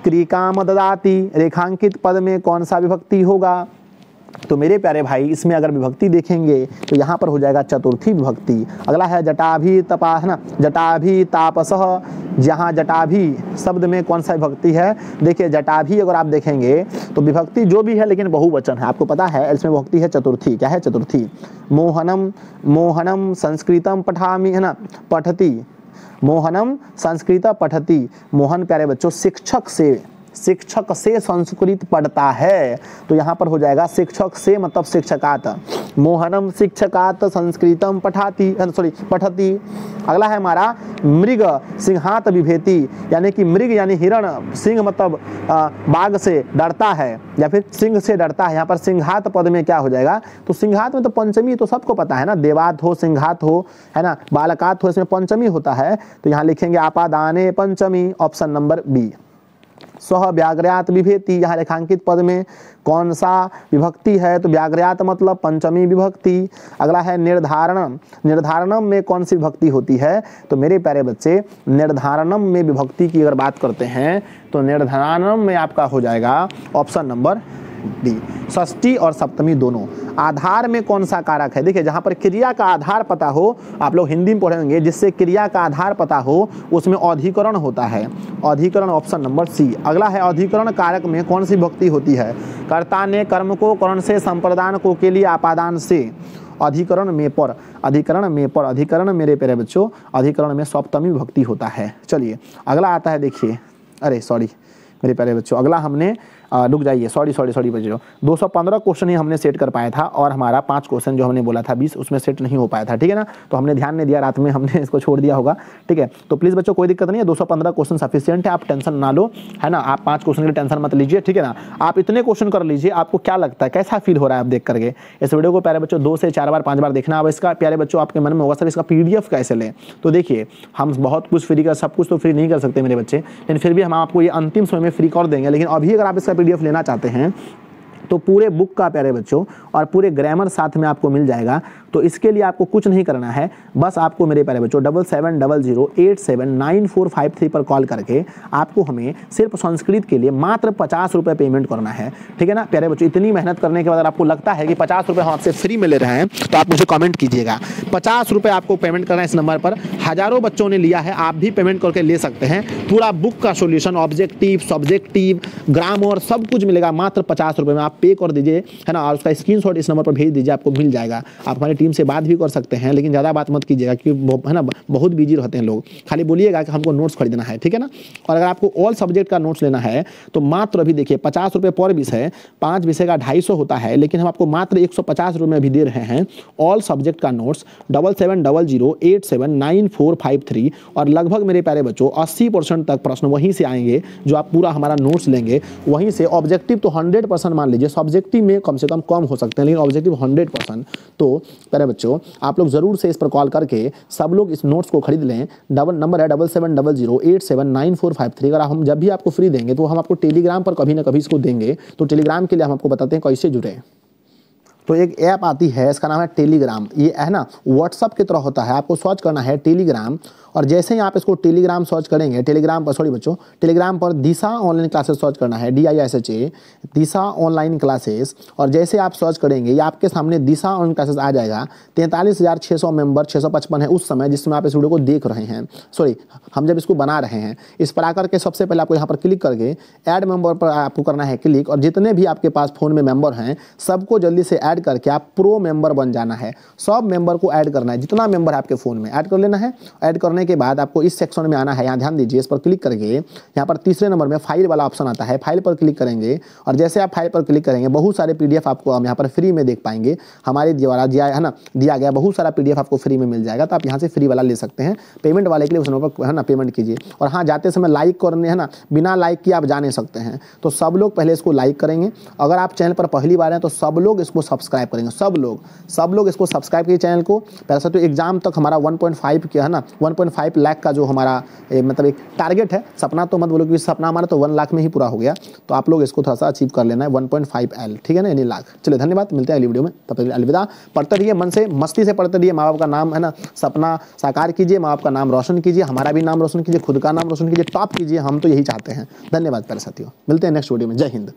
A: क्रिकाम ददाति, रेखांकित पद में कौन सा विभक्ति होगा? तो मेरे प्यारे भाई इसमें अगर विभक्ति देखेंगे तो यहाँ पर हो जाएगा चतुर्थी विभक्ति। अगला है जटाभी तपा, है ना, जटाभी तापसः, जहाँ जटाभी शब्द में कौन सा विभक्ति है? देखिए जटाभी अगर आप देखेंगे तो विभक्ति जो भी है लेकिन बहुवचन है, आपको पता है, इसमें विभक्ति है चतुर्थी। क्या है? चतुर्थी। मोहनम संस्कृतम पठामि, है ना, पठती, मोहनम संस्कृत पठती, मोहन प्यारे बच्चों शिक्षक से संस्कृत पढ़ता है, तो यहाँ पर हो जाएगा शिक्षक से मतलब शिक्षकात, मोहनम शिक्षकात संस्कृतम पठती। अगला है हमारा मृग सिंहात विभेति, यानी कि मृग यानी हिरण, सिंह मतलब बाघ से डरता है या फिर सिंह से डरता है, यहाँ पर सिंहात पद में क्या हो जाएगा? तो सिंहात में तो पंचमी तो सबको पता है ना, देवात हो, सिंहात हो, है ना, बालकात हो, इसमें पंचमी होता है, तो यहाँ लिखेंगे आपादाने पंचमी, ऑप्शन नंबर बी। सह व्याघ्र्यात विभेति, यहाँ रेखांकित पद में कौन सा विभक्ति है? तो व्याघ्र्यात मतलब पंचमी विभक्ति। अगला है निर्धारणम में कौन सी विभक्ति होती है? तो मेरे प्यारे बच्चे निर्धारणम में विभक्ति की अगर बात करते हैं तो निर्धारणम में आपका हो जाएगा ऑप्शन नंबर डी, षष्ठी और सप्तमी दोनों। आधार में कौन सा कारक है? देखिए जहाँ पर क्रिया का आधार पता हो, आप लोग हिंदी में पढ़ेंगे, जिससे क्रिया का आधार पता हो उसमें अधिकरण होता है, अधिकरण, ऑप्शन नंबर सी। अगला है अधिकरण कारक में कौन सी विभक्ति होती है? कर्ता ने कर्म को कर्ण से संप्रदान को के लिए आपादान से, अधिकरण मेरे प्यारे बच्चों, अधिकरण में सप्तमी विभक्ति होता है। चलिए अगला आता है, देखिए, अरे सॉरी मेरे प्यारे बच्चों, अगला हमने रुक जाइए, सॉरी बच्चों, 215 क्वेश्चन ही हमने सेट कर पाया था और हमारा 5 क्वेश्चन जो हमने बोला था 20 उसमें सेट नहीं हो पाया था, ठीक है ना, तो हमने ध्यान नहीं दिया, रात में हमने इसको छोड़ दिया होगा, ठीक है। तो प्लीज़ बच्चों कोई दिक्कत नहीं है, 215 क्वेश्चन सफिशिएंट है, आप टेंशन ना लो, है ना, आप 5 क्वेश्चन की टेंशन मत लीजिए, ठीक है ना, आप इतने क्वेश्चन कर लीजिए। आपको क्या लगता है, कैसा फील हो रहा है आप देख करके? इस वीडियो को प्यारे बच्चों 2 से 4 बार 5 बार देखना। अब इसका प्यारे बच्चों आपके मन में होगा सर इसका PDF कैसे लें? तो देखिए हम बहुत कुछ फ्री कर, सब कुछ तो फ्री नहीं कर सकते मेरे बच्चे, लेकिन फिर भी हम आपको ये अंतिम समय में फ्री कर देंगे। लेकिन अभी अगर आप इसका PDF लेना चाहते हैं तो पूरे बुक का प्यारे बच्चों और पूरे ग्रामर साथ में आपको मिल जाएगा। तो इसके लिए आपको कुछ नहीं करना है, बस आपको मेरे प्यारे बच्चों 7700879453 पर कॉल करके आपको हमें सिर्फ संस्कृत के लिए मात्र 50 रुपये पेमेंट करना है, ठीक है ना प्यारे बच्चों। इतनी मेहनत करने के बाद आपको लगता है कि 50 रुपये हम आपसे फ्री में ले रहे हैं तो आप मुझे कमेंट कीजिएगा। 50 रुपये आपको पेमेंट करना है इस नंबर पर, हज़ारों बच्चों ने लिया है, आप भी पेमेंट करके ले सकते हैं। पूरा बुक का सोल्यूशन, ऑब्जेक्टिव, सब्जेक्टिव, ग्रामर सब कुछ मिलेगा मात्र 50 रुपये में। आप पे कर दीजिए, है ना, और उसका स्क्रीनशॉट इस नंबर पर भेज दीजिए, आपको मिल जाएगा। आप हमारी टीम से बात भी कर सकते हैं, लेकिन ज़्यादा बात मत कीजिएगा क्योंकि है ना बहुत बिजी रहते हैं लोग। खाली बोलिएगा कि हमको नोट्स खरीदना है, ठीक है ना। और अगर आपको ऑल सब्जेक्ट का नोट्स लेना है तो मात्र अभी देखिए 50 रुपये पर विषय, 5 विषय का 250 होता है, लेकिन हम आपको मात्र 150 रुपये में अभी दे रहे हैं ऑल सब्जेक्ट का नोट्स 7700879453। और लगभग मेरे प्यारे बच्चों 80% तक प्रश्न वहीं से आएंगे जो आप पूरा हमारा नोट्स लेंगे वहीं से। ऑब्जेक्टिव तो 100% मान लीजिए, सब्जेक्टिव में कम से कम हो सकते हैं, लेकिन ऑब्जेक्टिव 100%। तो प्यारे बच्चों आप लोग जरूर से इस पर कॉल करके सब लोग इस नोट्स को खरीद लें। नंबर है 7700879453। अगर हम जब भी आपको फ्री देंगे तो हम आपको टेलीग्राम पर कभी ना कभी इसको देंगे, तो टेलीग्राम के लिए हम आपको बताते हैं कैसे जुड़े। तो एक ऐप आती है, इसका नाम है टेलीग्राम। ये है ना व्हाट्सअप की तरह होता है, आपको सर्च करना है टेलीग्राम। और जैसे ही आप इसको टेलीग्राम सर्च करेंगे, टेलीग्राम पर सॉरी बच्चों, टेलीग्राम पर दिशा ऑनलाइन क्लासेस सर्च करना है, DISHA दिशा ऑनलाइन क्लासेस। और जैसे आप सर्च करेंगे ये आपके सामने दिशा ऑनलाइन क्लासेस आ जाएगा। 43,600 मेंबर 655 है उस समय जिसमें आप इस वीडियो को देख रहे हैं, सॉरी हम जब इसको बना रहे हैं। इस पर आकर के सबसे पहले आपको यहाँ पर क्लिक करके ऐड मेंबर पर आपको करना है क्लिक। और जितने भी आपके पास फ़ोन में मेंबर हैं सबको जल्दी से ऐड करके आप प्रो मेंबर बन जाना है। सब मेंबर को ऐड करना है, जितना मेंबर है आपके फ़ोन में ऐड कर लेना है। ऐड करने के बाद आपको इस सेक्शन में आना है, यहाँ ध्यान दीजिए, इस पर क्लिक करके यहाँ पर तीसरे नंबर में फाइल वाला ऑप्शन आता है, फाइल पर क्लिक करेंगे। और जैसे आप फाइल पर क्लिक करेंगे बहुत सारे PDF आपको हम यहाँ पर फ्री में देख पाएंगे, हमारे द्वारा दिया गया बहुत सारा PDF आपको फ्री में मिल जाएगा। तो आप यहाँ से फ्री वाला ले सकते हैं। पेमेंट वाले के लिए उस नंबर पर है ना पेमेंट कीजिए। और हाँ, जाते समय लाइक करने है ना, बिना लाइक किए आप जा नहीं सकते हैं। तो सब लोग पहले इसको लाइक करेंगे। अगर आप चैनल पर पहली बार हैं तो सब लोग इसको सब्सक्राइब करेंगे, सब लोग इसको सब्सक्राइब कीजिए चैनल को। पैसा तो एग्जाम तक हमारा 1.5 किया है ना, 1.5 लाख का जो हमारा मतलब एक टारगेट है, सपना तो मत बोलो कि सपना हमारा तो 1 लाख में ही पूरा हो गया। तो आप लोग इसको थोड़ा सा अचीव कर लेना है 1.5L, ठीक है ना, यानी लाख। चलिए धन्यवाद, मिलते हैं अगली वीडियो में, तब तक अलविदा। पढ़ते रहिए, मन से मस्ती से पढ़ते रहिए। माँ बाप का नाम है ना सपना साकार कीजिए, माँ बाप का नाम रोशन कीजिए, हमारा भी नाम रोशन कीजिए, खुद का नाम रोशन कीजिए, टॉप कीजिए। हम तो यही चाहते हैं। धन्यवाद प्यारे साथियों, मिलते हैं नेक्स्ट वीडियो में। जय हिंद।